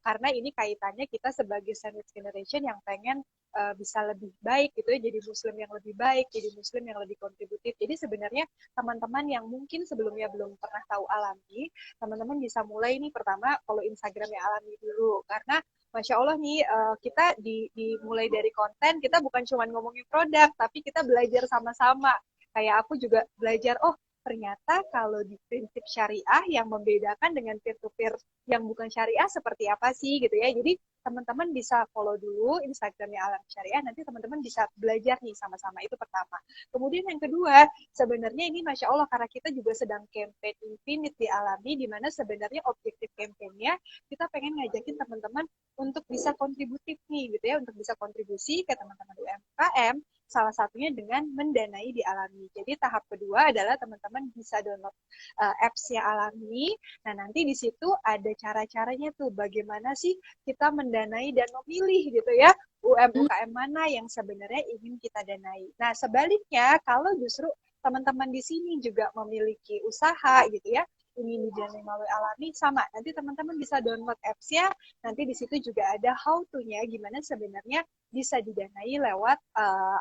karena ini kaitannya kita sebagai sandwich generation yang pengen bisa lebih baik gitu ya, jadi muslim yang lebih baik, jadi muslim yang lebih kontributif. Jadi sebenarnya teman-teman yang mungkin sebelumnya belum pernah tahu Alami, teman-teman bisa mulai nih pertama follow Instagramnya Alami dulu, karena Masya Allah nih, kita dimulai dari konten, kita bukan cuma ngomongin produk, tapi kita belajar sama-sama. Kayak aku juga belajar, oh ternyata kalau di prinsip syariah yang membedakan dengan peer-to-peer yang bukan syariah seperti apa sih gitu ya. Jadi teman-teman bisa follow dulu Instagramnya Alam Syariah, nanti teman-teman bisa belajar nih sama-sama, itu pertama. Kemudian yang kedua, sebenarnya ini Masya Allah karena kita juga sedang campaign Infinite di Alami, di mana sebenarnya objektif campaignnya kita pengen ngajakin teman-teman untuk bisa kontributif nih gitu ya, untuk bisa kontribusi ke teman-teman UMKM, salah satunya dengan mendanai di Alami. Jadi tahap kedua adalah teman-teman bisa download apps-nya Alami. Nah, nanti di situ ada cara-caranya tuh bagaimana sih kita mendanai dan memilih gitu ya Hmm, UMKM mana yang sebenarnya ingin kita danai. Nah, sebaliknya kalau justru teman-teman di sini juga memiliki usaha gitu ya, ingin didanai melalui Alami, sama. Nanti teman-teman bisa download apps-nya, nanti di situ juga ada how to-nya, gimana sebenarnya bisa didanai lewat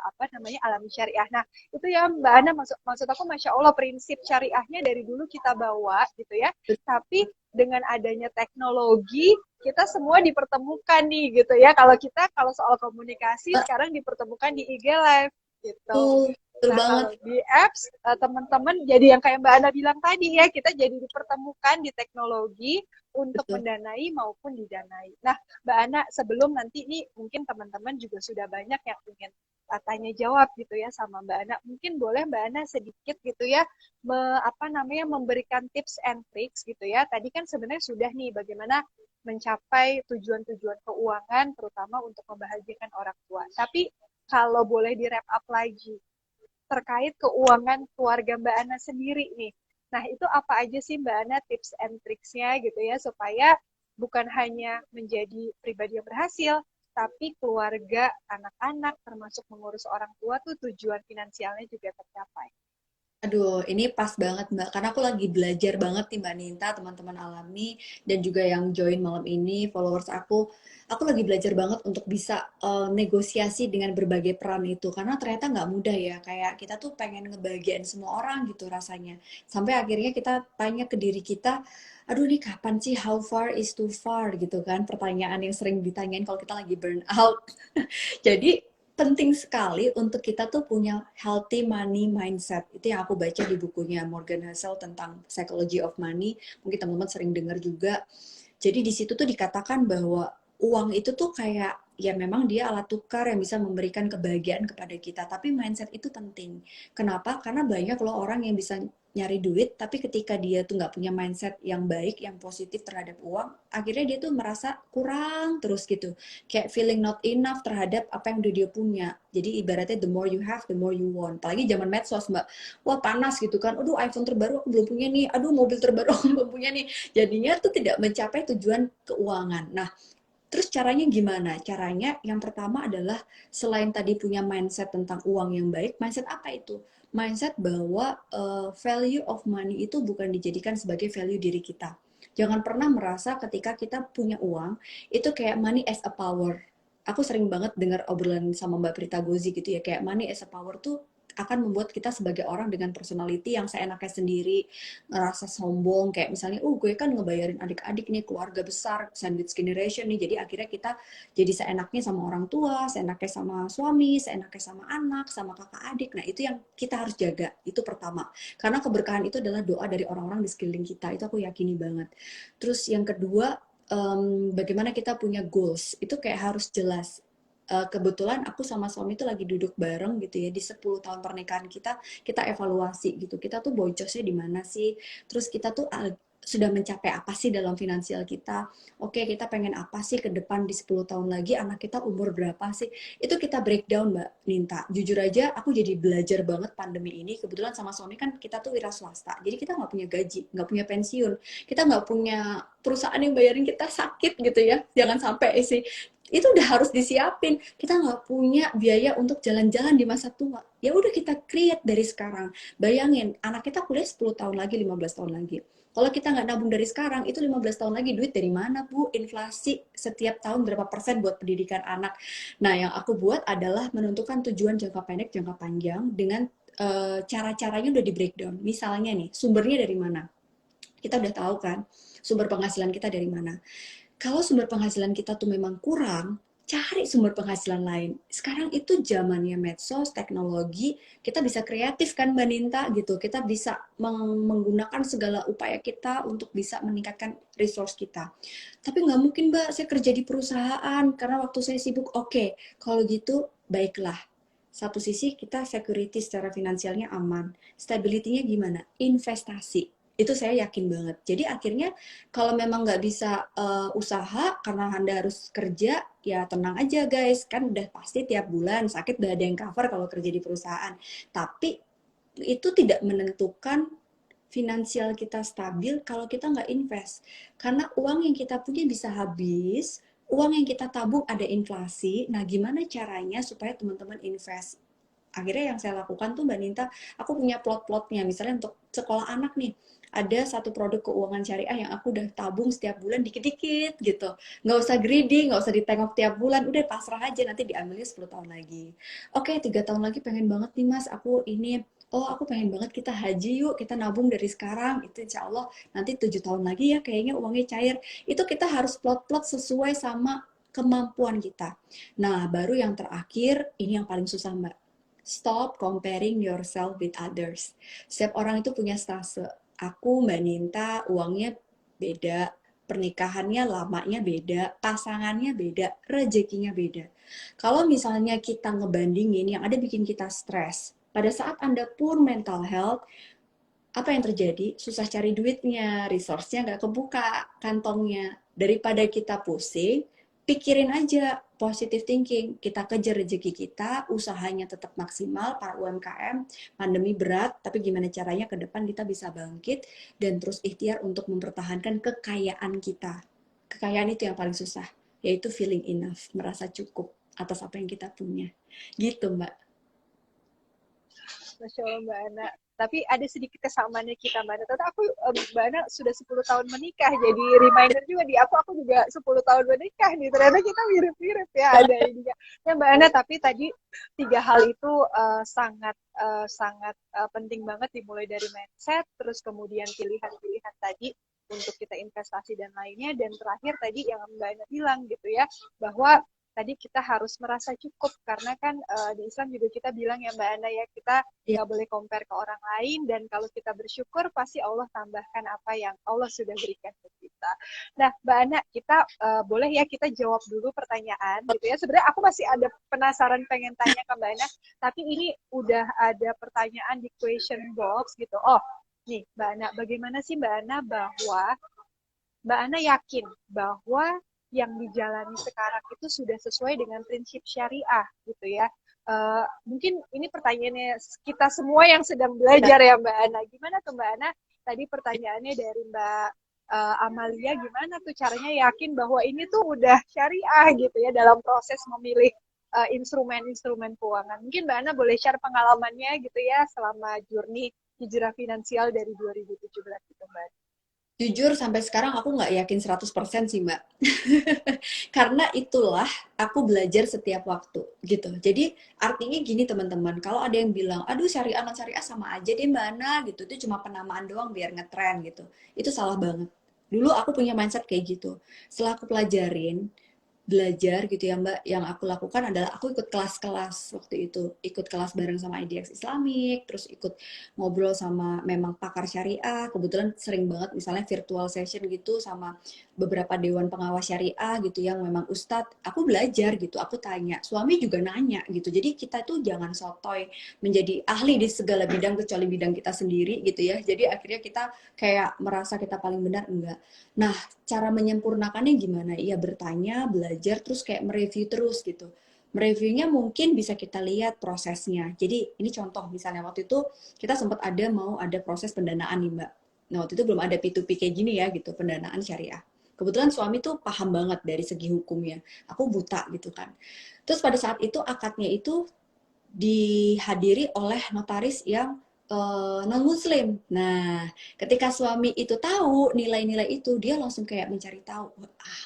apa namanya alami syariah. Nah itu ya Mbak Ana, maksud aku Masya Allah prinsip syariahnya dari dulu kita bawa gitu ya. Tapi dengan adanya teknologi kita semua dipertemukan nih gitu ya. Kalau soal komunikasi sekarang dipertemukan di IG Live gitu. betul, betul Nah, banget. kalau di apps, teman-teman jadi yang kayak Mbak Ana bilang tadi ya, kita jadi dipertemukan di teknologi untuk Betul. mendanai maupun didanai. Nah, Mbak Ana, sebelum nanti nih mungkin teman-teman juga sudah banyak yang ingin tanya jawab gitu ya sama Mbak Ana. Mungkin boleh Mbak Ana sedikit gitu ya, apa namanya memberikan tips and tricks gitu ya. Tadi kan sebenarnya sudah nih bagaimana mencapai tujuan-tujuan keuangan terutama untuk membahagiakan orang tua. Tapi kalau boleh di wrap up lagi terkait keuangan keluarga Mbak Ana sendiri nih. Nah, itu apa aja sih Mbak Ana tips and tricksnya gitu ya, supaya bukan hanya menjadi pribadi yang berhasil, tapi keluarga, anak-anak, termasuk mengurus orang tua tuh tujuan finansialnya juga tercapai. Aduh, ini pas banget Mbak, karena aku lagi belajar banget nih Mbak Ninta, teman-teman alami, dan juga yang join malam ini, followers aku. Aku lagi belajar banget untuk bisa negosiasi dengan berbagai peran itu, karena ternyata nggak mudah ya, kayak kita tuh pengen ngebahagiain semua orang gitu rasanya. Sampai akhirnya kita tanya ke diri kita, aduh nih kapan sih how far is too far gitu kan, pertanyaan yang sering ditanyain kalau kita lagi burn out. Jadi penting sekali untuk kita tuh punya healthy money mindset. Itu yang aku baca di bukunya Morgan Housel tentang Psychology of Money. Mungkin teman-teman sering dengar juga. Jadi di situ tuh dikatakan bahwa uang itu tuh kayak ya memang dia alat tukar yang bisa memberikan kebahagiaan kepada kita, tapi mindset itu penting. Kenapa? Karena banyak loh orang yang bisa nyari duit, tapi ketika dia tuh nggak punya mindset yang baik, yang positif terhadap uang, akhirnya dia tuh merasa kurang terus gitu. Kayak feeling not enough terhadap apa yang udah dia punya. Jadi ibaratnya the more you have, the more you want. Apalagi zaman medsos, Mbak. Wah panas gitu kan. Aduh iPhone terbaru aku belum punya nih. Aduh mobil terbaru aku belum punya nih. Jadinya tuh tidak mencapai tujuan keuangan. Nah, terus caranya gimana? Caranya yang pertama adalah selain tadi punya mindset tentang uang yang baik, mindset apa itu? Mindset bahwa value of money itu bukan dijadikan sebagai value diri kita. Jangan pernah merasa ketika kita punya uang itu kayak money as a power. Aku sering banget dengar obrolan sama Mbak Prita Gozi gitu ya, kayak money as a power tuh akan membuat kita sebagai orang dengan personality yang seenaknya sendiri, ngerasa sombong kayak misalnya gue kan ngebayarin adik-adik nih keluarga besar sandwich generation nih, jadi akhirnya kita jadi seenaknya sama orang tua, seenaknya sama suami, seenaknya sama anak, sama kakak adik. Nah itu yang kita harus jaga, itu pertama, karena keberkahan itu adalah doa dari orang-orang di sekeliling kita, itu aku yakini banget. Terus yang kedua, bagaimana kita punya goals itu kayak harus jelas. Kebetulan aku sama suami itu lagi duduk bareng gitu ya di 10 tahun pernikahan kita evaluasi gitu. Kita tuh boncosnya di mana sih? Terus kita tuh sudah mencapai apa sih dalam finansial kita? Oke, kita pengen apa sih ke depan di 10 tahun lagi, anak kita umur berapa sih? Itu kita breakdown, Mbak Ninta. Jujur aja aku jadi belajar banget pandemi ini. Kebetulan sama suami kan kita tuh wira swasta. Jadi kita nggak punya gaji, nggak punya pensiun. Kita nggak punya perusahaan yang bayarin kita sakit gitu ya. Jangan sampai sih. itu udah harus disiapin. Kita nggak punya biaya untuk jalan-jalan di masa tua. Ya udah kita create dari sekarang. Bayangin, anak kita kuliah 10 tahun lagi, 15 tahun lagi. Kalau kita nggak nabung dari sekarang, itu 15 tahun lagi duit dari mana, Bu? Inflasi setiap tahun berapa persen buat pendidikan anak. Nah, yang aku buat adalah menentukan tujuan jangka pendek, jangka panjang dengan cara-caranya udah di breakdown. Misalnya nih, sumbernya dari mana? Kita udah tahu kan, sumber penghasilan kita dari mana. Kalau sumber penghasilan kita tuh memang kurang, cari sumber penghasilan lain. Sekarang itu zamannya medsos, teknologi, kita bisa kreatif kan Mbak Ninta gitu. Kita bisa menggunakan segala upaya kita untuk bisa meningkatkan resource kita. Tapi nggak mungkin Mbak, saya kerja di perusahaan karena waktu saya sibuk. Oke, kalau gitu baiklah. Satu sisi kita security secara finansialnya aman. Stability-nya gimana? Investasi. Itu saya yakin banget. Jadi akhirnya kalau memang nggak bisa usaha karena Anda harus kerja, ya tenang aja guys. Kan udah pasti tiap bulan sakit udah ada yang cover kalau kerja di perusahaan. Tapi itu tidak menentukan finansial kita stabil kalau kita nggak invest. Karena uang yang kita punya bisa habis, uang yang kita tabung ada inflasi. Nah, gimana caranya supaya teman-teman invest? Akhirnya yang saya lakukan tuh Mbak Ninta, aku punya plot-plotnya. Misalnya untuk sekolah anak nih, ada satu produk keuangan syariah yang aku udah tabung setiap bulan dikit-dikit gitu. Nggak usah greedy, nggak usah ditengok tiap bulan, udah pasrah aja nanti diambilnya 10 tahun lagi. Oke, 3 tahun lagi pengen banget nih mas, aku ini, oh aku pengen banget kita haji yuk, kita nabung dari sekarang, itu insya Allah nanti 7 tahun lagi ya kayaknya uangnya cair. Itu kita harus plot-plot sesuai sama kemampuan kita. Nah, baru yang terakhir, ini yang paling susah Mbak. Stop comparing yourself with others. Setiap orang itu punya stase. Aku, Mbak Ninta, uangnya beda, pernikahannya lamanya beda, pasangannya beda, rezekinya beda. Kalau misalnya kita ngebandingin, yang ada bikin kita stres. Pada saat Anda pun mental health, apa yang terjadi? Susah cari duitnya, resource-nya nggak kebuka kantongnya. Daripada kita pusing, pikirin aja positive thinking. Kita kejar rezeki kita, usahanya tetap maksimal, para UMKM, pandemi berat, tapi gimana caranya ke depan kita bisa bangkit dan terus ikhtiar untuk mempertahankan kekayaan kita. Kekayaan itu yang paling susah, yaitu feeling enough, merasa cukup atas apa yang kita punya. Gitu, Mbak. Masya Allah Mbak Ana. Tapi ada sedikit kesamaannya kita Mbak Ana. Ternyata aku Mbak Ana sudah 10 tahun menikah. Jadi reminder juga di aku juga 10 tahun menikah nih. Ternyata kita mirip-mirip ya ada ininya. Ya Mbak Ana, tapi tadi tiga hal itu sangat penting banget dimulai dari mindset, terus kemudian pilihan-pilihan tadi untuk kita investasi dan lainnya, dan terakhir tadi yang Mbak Ana bilang gitu ya, bahwa tadi kita harus merasa cukup karena kan di Islam juga kita bilang ya Mbak Ana ya, kita Ya. nggak boleh compare ke orang lain, dan kalau kita bersyukur pasti Allah tambahkan apa yang Allah sudah berikan ke kita. Nah Mbak Ana, kita boleh ya kita jawab dulu pertanyaan gitu ya. Sebenarnya aku masih ada penasaran pengen tanya ke Mbak Ana, tapi ini udah ada pertanyaan di question box gitu. Oh nih Mbak Ana, bagaimana sih Mbak Ana bahwa Mbak Ana yakin bahwa yang dijalani sekarang itu sudah sesuai dengan prinsip syariah gitu ya. Mungkin ini pertanyaannya kita semua yang sedang belajar ya Mbak Ana. Gimana tuh Mbak Ana? Tadi pertanyaannya dari Mbak Amalia, gimana tuh caranya yakin bahwa ini tuh udah syariah gitu ya dalam proses memilih instrumen-instrumen keuangan. Mungkin Mbak Ana boleh share pengalamannya gitu ya selama journey hijrah finansial dari 2017 gitu Mbak. Jujur sampai sekarang aku nggak yakin 100% sih Mbak. Karena itulah aku belajar setiap waktu gitu. Jadi artinya gini teman-teman, kalau ada yang bilang, aduh syariah non syariah sama aja deh Mbak Ana gitu, itu cuma penamaan doang biar ngetren gitu. Itu salah banget. Dulu aku punya mindset kayak gitu. Setelah aku pelajarin, belajar gitu ya Mbak, yang aku lakukan adalah aku ikut kelas-kelas waktu itu, ikut kelas bareng sama IDX Islamik, terus ikut ngobrol sama memang pakar syariah, kebetulan sering banget misalnya virtual session gitu sama beberapa dewan pengawas syariah gitu yang memang ustadz, aku belajar gitu, aku tanya, suami juga nanya gitu, jadi kita tuh jangan sotoy menjadi ahli di segala bidang kecuali bidang kita sendiri gitu ya, jadi akhirnya kita kayak merasa kita paling benar, enggak. Nah, cara menyempurnakannya gimana? Iya bertanya, belajar, terus kayak mereview terus gitu. Mereviewnya mungkin bisa kita lihat prosesnya. Jadi ini contoh misalnya waktu itu kita sempat ada mau ada proses pendanaan nih Mbak. Nah waktu itu belum ada P2P kayak gini ya gitu, pendanaan syariah. Kebetulan suami tuh paham banget dari segi hukumnya. Aku buta gitu kan. Terus pada saat itu akadnya itu dihadiri oleh notaris yang non muslim. Nah, ketika suami itu tahu nilai-nilai itu, dia langsung kayak mencari tahu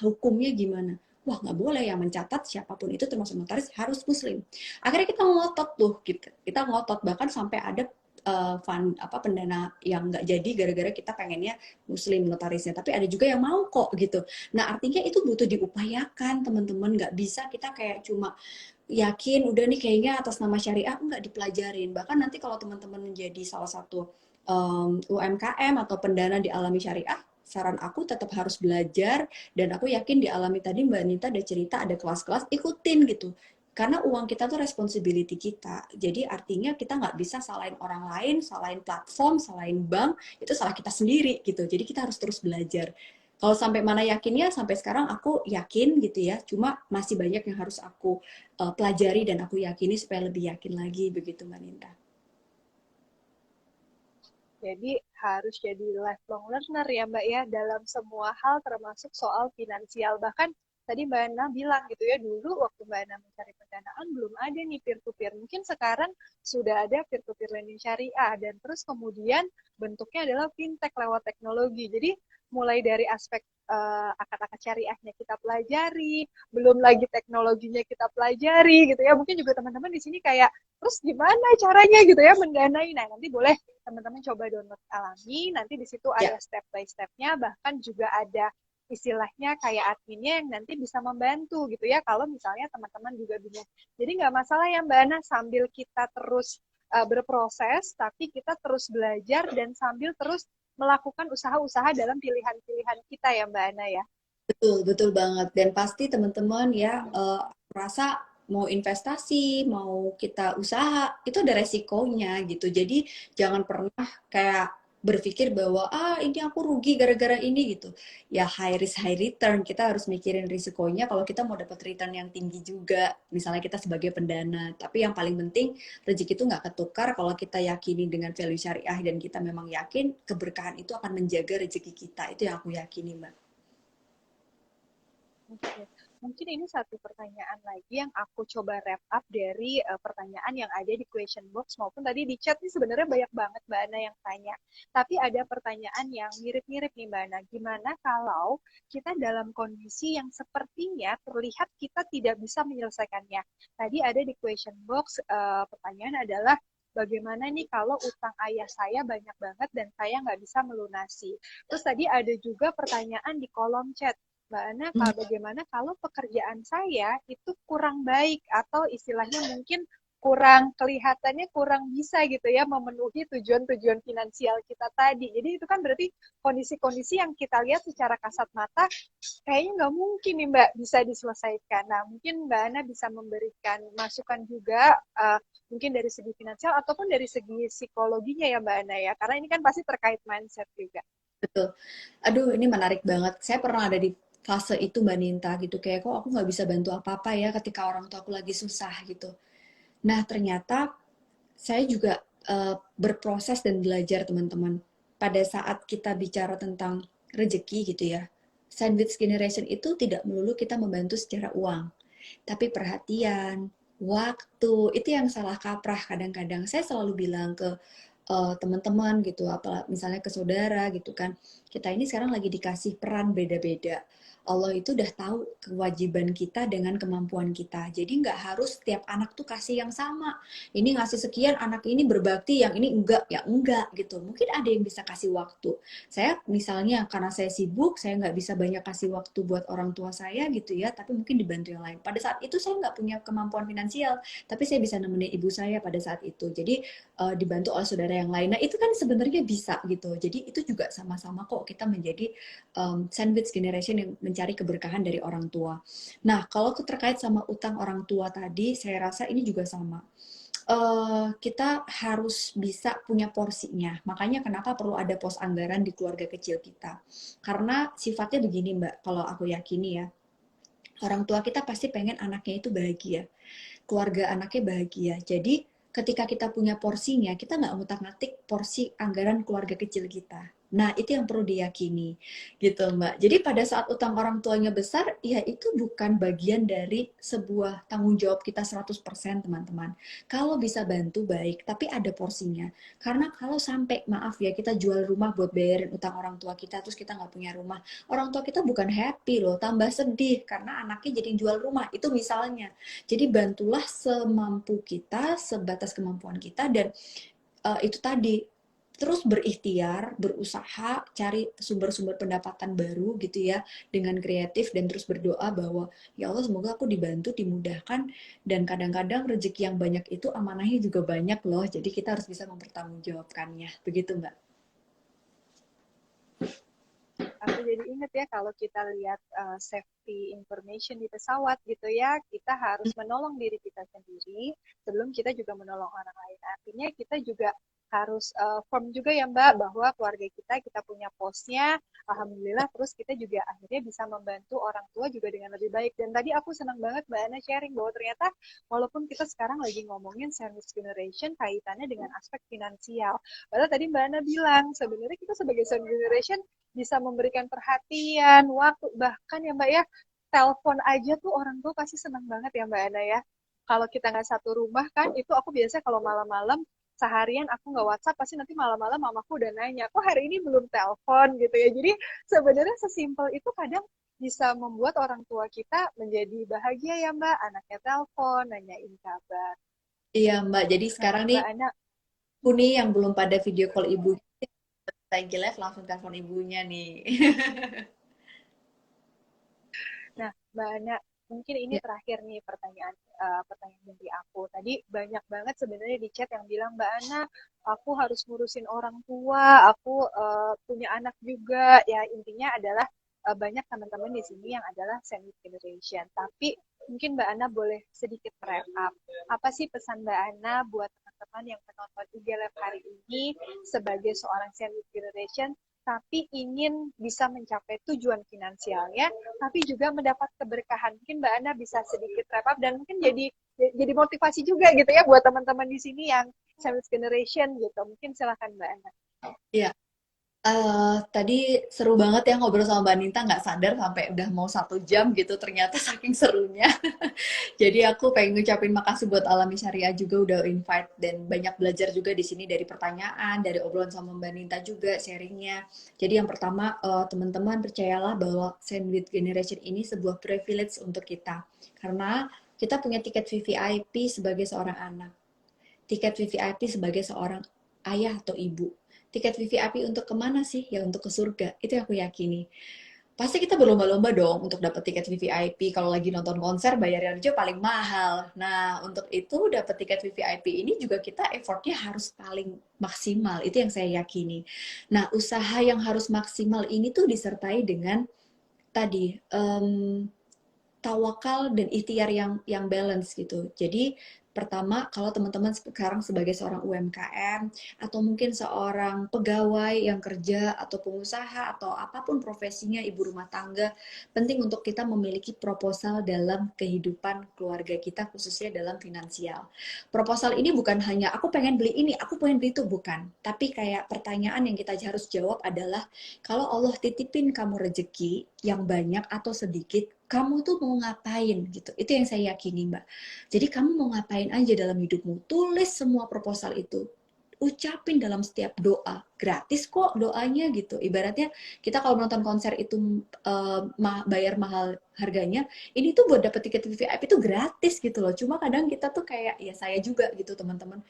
hukumnya gimana. Wah, nggak boleh yang mencatat siapapun itu termasuk notaris harus muslim. Akhirnya kita ngotot tuh, kita ngotot bahkan sampai ada fund apa pendana yang nggak jadi gara-gara kita pengennya muslim notarisnya, tapi ada juga yang mau kok gitu. Nah, artinya itu butuh diupayakan teman-teman, nggak bisa kita kayak cuma yakin udah nih kayaknya atas nama syariah nggak dipelajarin. Bahkan nanti kalau teman-teman menjadi salah satu UMKM atau pendana di alami syariah, saran aku tetap harus belajar, dan aku yakin di alami tadi Mbak Nita ada cerita ada kelas-kelas, ikutin gitu. Karena uang kita tuh responsibility kita. Jadi artinya kita nggak bisa salahin orang lain, salahin platform, salahin bank, itu salah kita sendiri gitu. Jadi kita harus terus belajar. Kalau sampai mana yakinnya, sampai sekarang aku yakin gitu ya. Cuma masih banyak yang harus aku pelajari dan aku yakini supaya lebih yakin lagi begitu Mbak Ninta. Jadi harus jadi lifelong learner ya Mbak ya dalam semua hal termasuk soal finansial. Bahkan tadi Mbak Ana bilang gitu ya, dulu waktu Mbak Ana mencari pendanaan belum ada nih peer-to-peer. Mungkin sekarang sudah ada peer-to-peer lending syariah dan terus kemudian bentuknya adalah fintech lewat teknologi. Jadi mulai dari aspek akad-akad syariahnya kita pelajari, belum lagi teknologinya kita pelajari gitu ya. Mungkin juga teman-teman di sini kayak, terus gimana caranya gitu ya mendanai. Nah, nanti boleh teman-teman coba download Alami, nanti di situ Ya, ada step by step-nya, bahkan juga ada istilahnya kayak adminnya yang nanti bisa membantu gitu ya, kalau misalnya teman-teman juga bingung. Jadi nggak masalah ya Mbak Ana, sambil kita terus berproses, tapi kita terus belajar dan sambil terus melakukan usaha-usaha dalam pilihan-pilihan kita ya Mbak Ana ya. betul, betul banget. Dan pasti teman-teman ya rasa mau investasi, mau kita usaha, itu ada resikonya gitu. Jadi jangan pernah kayak berpikir bahwa ini aku rugi gara-gara ini gitu. Ya high risk high return, kita harus mikirin risikonya kalau kita mau dapat return yang tinggi juga. Misalnya kita sebagai pendana. Tapi yang paling penting rezeki itu nggak ketukar kalau kita yakini dengan value syariah dan kita memang yakin keberkahan itu akan menjaga rezeki kita. Itu yang aku yakini, Mbak. Oke. Mungkin ini satu pertanyaan lagi yang aku coba wrap up dari pertanyaan yang ada di question box maupun tadi di chat. Ini sebenarnya banyak banget Mbak Ana yang tanya. Tapi ada pertanyaan yang mirip-mirip nih Mbak Ana. Gimana kalau kita dalam kondisi yang sepertinya terlihat kita tidak bisa menyelesaikannya? Tadi ada di question box, pertanyaan adalah bagaimana nih kalau utang ayah saya banyak banget dan saya nggak bisa melunasi. Terus tadi ada juga pertanyaan di kolom chat. Mbak Ana, bagaimana kalau pekerjaan saya itu kurang baik atau istilahnya mungkin kurang kelihatannya kurang bisa gitu ya memenuhi tujuan-tujuan finansial kita tadi. Jadi itu kan berarti kondisi-kondisi yang kita lihat secara kasat mata kayaknya nggak mungkin nih Mbak bisa diselesaikan. Nah mungkin Mbak Ana bisa memberikan masukan juga mungkin dari segi finansial ataupun dari segi psikologinya ya Mbak Ana ya. Karena ini kan pasti terkait mindset juga. Betul. Aduh, ini menarik banget. Saya pernah ada di fase itu Mbak Ninta gitu. Kayak kok aku nggak bisa bantu apa-apa ya ketika orang tua aku lagi susah gitu. Nah, ternyata saya juga berproses dan belajar teman-teman. Pada saat kita bicara tentang rezeki gitu ya. Sandwich generation itu tidak melulu kita membantu secara uang. Tapi perhatian, waktu, itu yang salah kaprah kadang-kadang. Saya selalu bilang ke teman-teman gitu, apa misalnya ke saudara gitu kan. Kita ini sekarang lagi dikasih peran beda-beda. Allah itu udah tahu kewajiban kita dengan kemampuan kita. Jadi nggak harus setiap anak tuh kasih yang sama. Ini ngasih sekian, anak ini berbakti, yang ini enggak, ya enggak gitu. Mungkin ada yang bisa kasih waktu. Saya misalnya karena saya sibuk, saya nggak bisa banyak kasih waktu buat orang tua saya gitu ya, tapi mungkin dibantu yang lain. Pada saat itu saya nggak punya kemampuan finansial, tapi saya bisa nemenin ibu saya pada saat itu. Jadi dibantu oleh saudara yang lain. Nah itu kan sebenarnya bisa gitu. Jadi itu juga sama-sama kok kita menjadi sandwich generation yang mencari keberkahan dari orang tua. Nah kalau terkait sama utang orang tua tadi, saya rasa ini juga sama. Kita harus bisa punya porsinya. Makanya kenapa perlu ada pos anggaran di keluarga kecil kita. Karena sifatnya begini Mbak, kalau aku yakini ya. Orang tua kita pasti pengen anaknya itu bahagia. Keluarga anaknya bahagia. Jadi ketika kita punya porsinya, kita nggak ngutak-ngatik porsi anggaran keluarga kecil kita. Nah, itu yang perlu diyakini, gitu Mbak. Jadi pada saat utang orang tuanya besar, ya itu bukan bagian dari sebuah tanggung jawab kita 100% teman-teman. Kalau bisa bantu baik, tapi ada porsinya. Karena kalau sampai, maaf ya, kita jual rumah buat bayarin utang orang tua kita, terus kita nggak punya rumah, orang tua kita bukan happy loh, tambah sedih karena anaknya jadi jual rumah. Itu misalnya. Jadi bantulah semampu kita, sebatas kemampuan kita, dan itu tadi terus berikhtiar, berusaha, cari sumber-sumber pendapatan baru gitu ya, dengan kreatif dan terus berdoa bahwa ya Allah semoga aku dibantu, dimudahkan, dan kadang-kadang rezeki yang banyak itu amanahnya juga banyak loh, jadi kita harus bisa mempertanggungjawabkannya. Begitu Mbak. Aku jadi inget ya kalau kita lihat safety information di pesawat gitu ya, kita harus menolong diri kita sendiri sebelum kita juga menolong orang lain. Artinya kita juga harus firm juga ya Mbak bahwa keluarga kita punya posnya, alhamdulillah, terus kita juga akhirnya bisa membantu orang tua juga dengan lebih baik. Dan tadi aku senang banget Mbak Ana sharing bahwa ternyata walaupun kita sekarang lagi ngomongin sandwich generation kaitannya dengan aspek finansial. Padahal tadi Mbak Ana bilang sebenarnya kita sebagai sandwich generation bisa memberikan perhatian, waktu, bahkan ya Mbak ya, telepon aja tuh orang tua pasti senang banget ya Mbak Ana ya. Kalau kita nggak satu rumah kan, itu aku biasanya kalau malam-malam, seharian aku nggak WhatsApp, pasti nanti malam-malam mamaku udah nanya, kok hari ini belum telepon gitu ya. Jadi sebenarnya sesimpel itu kadang bisa membuat orang tua kita menjadi bahagia ya Mbak, anaknya telepon, nanyain kabar. Iya Mbak, jadi Nah, sekarang nih Mbak Ana, aku nih yang belum pada video call ibu, lagi live langsung telepon ibunya nih. nah, Mbak Ana, mungkin ini Ya, terakhir nih pertanyaan dari aku. Tadi banyak banget sebenarnya di chat yang bilang, Mbak Ana, aku harus ngurusin orang tua, aku punya anak juga. Ya intinya adalah banyak teman-teman di sini yang adalah sandwich generation. Tapi mungkin Mbak Ana boleh sedikit wrap up. Apa sih pesan Mbak Ana buat teman-teman yang menonton IG Live hari ini sebagai seorang sandwich generation tapi ingin bisa mencapai tujuan finansialnya, tapi juga mendapat keberkahan. Mungkin Mbak Ana bisa sedikit wrap up dan mungkin jadi motivasi juga gitu ya buat teman-teman di sini yang sandwich generation gitu. Mungkin silakan Mbak Ana. iya. Tadi seru banget ya ngobrol sama Mbak Ninta, nggak sadar sampai udah mau 1 jam gitu, ternyata saking serunya. Jadi aku pengen ngucapin makasih buat Alami Syariah juga udah invite, dan banyak belajar juga di sini dari pertanyaan, dari obrolan sama Mbak Ninta juga sharingnya. Jadi yang pertama, teman-teman percayalah bahwa Sandwich Generation ini sebuah privilege untuk kita. Karena kita punya tiket VVIP sebagai seorang anak, tiket VVIP sebagai seorang ayah atau ibu. Tiket VVIP untuk kemana sih? Ya untuk ke surga. Itu yang aku yakini. Pasti kita berlomba-lomba dong untuk dapat tiket VVIP. Kalau lagi nonton konser, bayarnya aja paling mahal. Nah, untuk itu dapat tiket VVIP ini juga kita effortnya harus paling maksimal. Itu yang saya yakini. Nah, usaha yang harus maksimal ini tuh disertai dengan tadi tawakal dan ikhtiar yang balance gitu. Jadi pertama, kalau teman-teman sekarang sebagai seorang UMKM atau mungkin seorang pegawai yang kerja atau pengusaha atau apapun profesinya, ibu rumah tangga, penting untuk kita memiliki proposal dalam kehidupan keluarga kita, khususnya dalam finansial. Proposal ini bukan hanya aku pengen beli ini, aku pengen beli itu, bukan. Tapi kayak pertanyaan yang kita harus jawab adalah, kalau Allah titipin kamu rezeki yang banyak atau sedikit, kamu tuh mau ngapain gitu. Itu yang saya yakini, Mbak. Jadi kamu mau ngapain aja dalam hidupmu, tulis semua proposal itu. Ucapin dalam setiap doa, gratis kok doanya gitu. Ibaratnya kita kalau nonton konser itu bayar mahal harganya, ini tuh buat dapet tiket VIP itu gratis gitu loh. Cuma kadang kita tuh kayak, ya saya juga gitu teman-teman,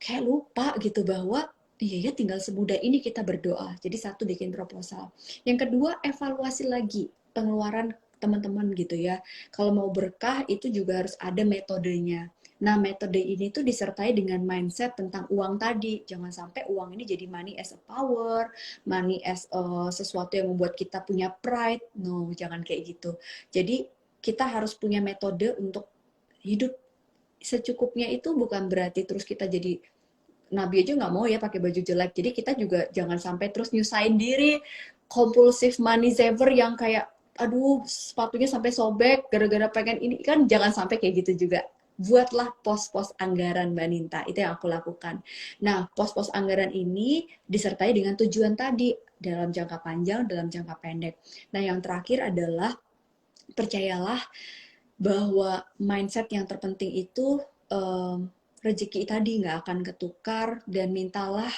kayak lupa gitu bahwa iya ya tinggal semudah ini kita berdoa. Jadi satu, bikin proposal. Yang kedua, evaluasi lagi pengeluaran teman-teman gitu ya. Kalau mau berkah itu juga harus ada metodenya. Nah, metode ini tuh disertai dengan mindset tentang uang tadi. Jangan sampai uang ini jadi money as a power, money as sesuatu yang membuat kita punya pride. No, jangan kayak gitu. Jadi kita harus punya metode untuk hidup secukupnya. Itu bukan berarti terus kita jadi Nabi aja nggak mau ya pakai baju jelek. Jadi kita juga jangan sampai terus nyusahin diri, compulsive money saver yang kayak aduh sepatunya sampai sobek gara-gara pengen ini, kan jangan sampai kayak gitu juga. Buatlah pos-pos anggaran Mbak Ninta, itu yang aku lakukan. Nah, pos-pos anggaran ini disertai dengan tujuan tadi. dalam jangka panjang, dalam jangka pendek. Nah, yang terakhir adalah percayalah bahwa mindset yang terpenting itu rezeki tadi nggak akan ketukar, dan mintalah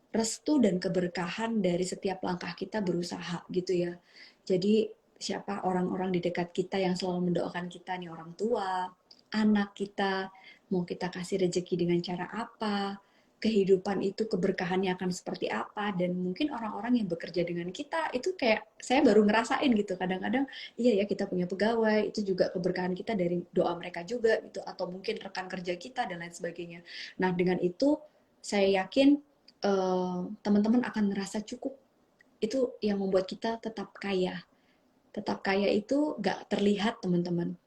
restu dan keberkahan dari setiap langkah kita berusaha gitu ya. Jadi siapa orang-orang di dekat kita yang selalu mendoakan kita nih, orang tua, anak kita, mau kita kasih rezeki dengan cara apa, kehidupan itu keberkahannya akan seperti apa, dan mungkin orang-orang yang bekerja dengan kita itu kayak saya baru ngerasain gitu kadang-kadang, iya ya kita punya pegawai itu juga keberkahan kita dari doa mereka juga gitu, atau mungkin rekan kerja kita dan lain sebagainya. Nah dengan itu saya yakin teman-teman akan merasa cukup. Itu yang membuat kita tetap kaya. Tetap kaya itu gak terlihat, teman-teman.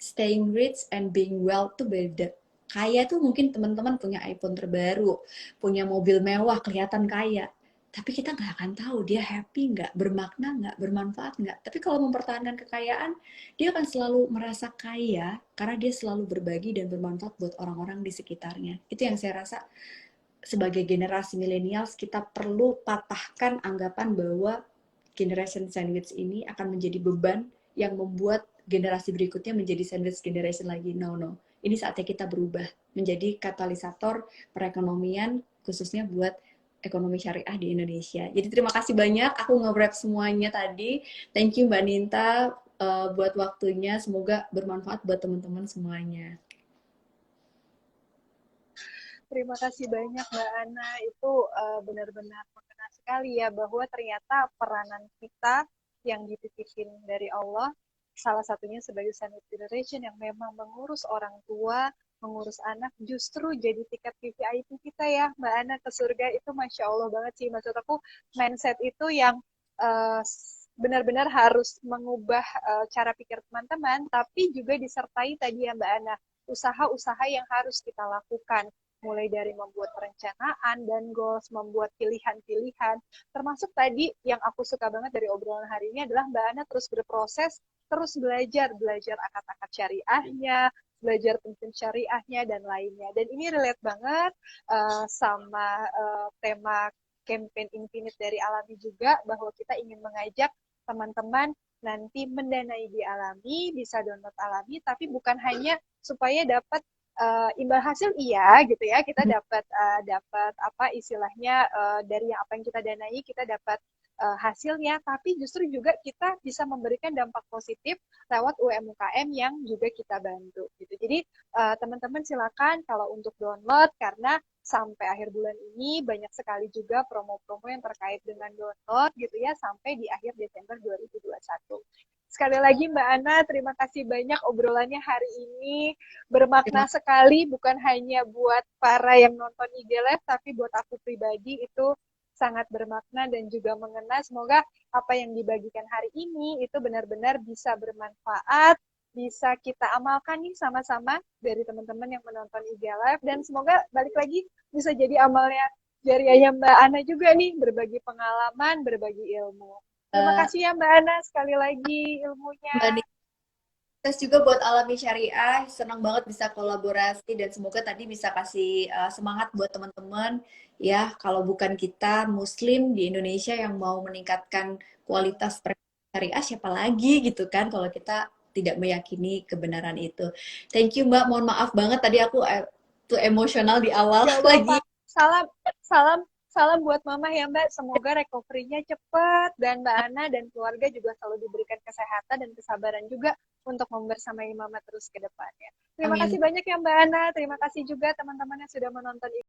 Staying rich and being well tuh beda. Kaya tuh mungkin teman-teman punya iPhone terbaru, punya mobil mewah, kelihatan kaya. Tapi kita nggak akan tahu dia happy nggak, bermakna nggak, bermanfaat nggak. Tapi kalau mempertahankan kekayaan, dia akan selalu merasa kaya karena dia selalu berbagi dan bermanfaat buat orang-orang di sekitarnya. Itu yang saya rasa sebagai generasi milenials kita perlu patahkan anggapan bahwa generation sandwich ini akan menjadi beban yang membuat generasi berikutnya menjadi sandwich generation lagi. No, no. Ini saatnya kita berubah menjadi katalisator perekonomian khususnya buat ekonomi syariah di Indonesia. Jadi terima kasih banyak. Aku nge-wrap semuanya tadi. Thank you Mbak Ninta buat waktunya. Semoga bermanfaat buat teman-teman semuanya. Terima kasih banyak Mbak Ana, itu benar-benar mengena sekali ya, bahwa ternyata peranan kita yang dititipin dari Allah, salah satunya sebagai sandwich generation yang memang mengurus orang tua, mengurus anak, justru jadi tiket VVIP kita ya Mbak Ana ke surga. Itu Masya Allah banget sih, maksud aku mindset itu yang uh, benar-benar harus mengubah cara pikir teman-teman, tapi juga disertai tadi ya Mbak Ana, usaha-usaha yang harus kita lakukan, mulai dari membuat perencanaan dan goals, membuat pilihan-pilihan, termasuk tadi yang aku suka banget dari obrolan hari ini adalah Mbak Ana terus berproses, terus belajar akad-akad syariahnya, belajar penting syariahnya, dan lainnya. Dan ini relate banget sama tema campaign Infinite dari Alami juga, bahwa kita ingin mengajak teman-teman nanti mendanai di Alami, bisa download Alami, tapi bukan hanya supaya dapat imbal hasil iya gitu ya, kita dapat apa istilahnya, dari apa yang kita danai kita dapat hasilnya, tapi justru juga kita bisa memberikan dampak positif lewat UMKM yang juga kita bantu gitu. Jadi teman-teman silakan kalau untuk download, karena sampai akhir bulan ini banyak sekali juga promo-promo yang terkait dengan download gitu ya, sampai di akhir Desember 2021. Sekali lagi Mbak Ana, terima kasih banyak obrolannya hari ini. Bermakna sekali, bukan hanya buat para yang nonton IG Live, tapi buat aku pribadi itu sangat bermakna dan juga mengena. Semoga apa yang dibagikan hari ini itu benar-benar bisa bermanfaat, bisa kita amalkan nih sama-sama dari teman-teman yang menonton IG Live, dan semoga balik lagi bisa jadi amalnya jariahnya Mbak Ana juga nih, berbagi pengalaman, berbagi ilmu. Terima kasih ya Mbak Ana sekali lagi ilmunya. Mbak Ninta juga buat Alami Syariah, senang banget bisa kolaborasi dan semoga tadi bisa kasih semangat buat teman-teman ya. Kalau bukan kita Muslim di Indonesia yang mau meningkatkan kualitas syariah, siapa lagi gitu kan kalau kita tidak meyakini kebenaran itu. Thank you Mbak, mohon maaf banget tadi aku tuh emosional di awal lagi. Salam, salam, salam buat Mama ya Mbak. Semoga recovery-nya cepat dan Mbak Ana dan keluarga juga selalu diberikan kesehatan dan kesabaran juga untuk membersamai Mama terus ke depannya. Terima kasih banyak ya Mbak Ana. Terima kasih juga teman-teman yang sudah menonton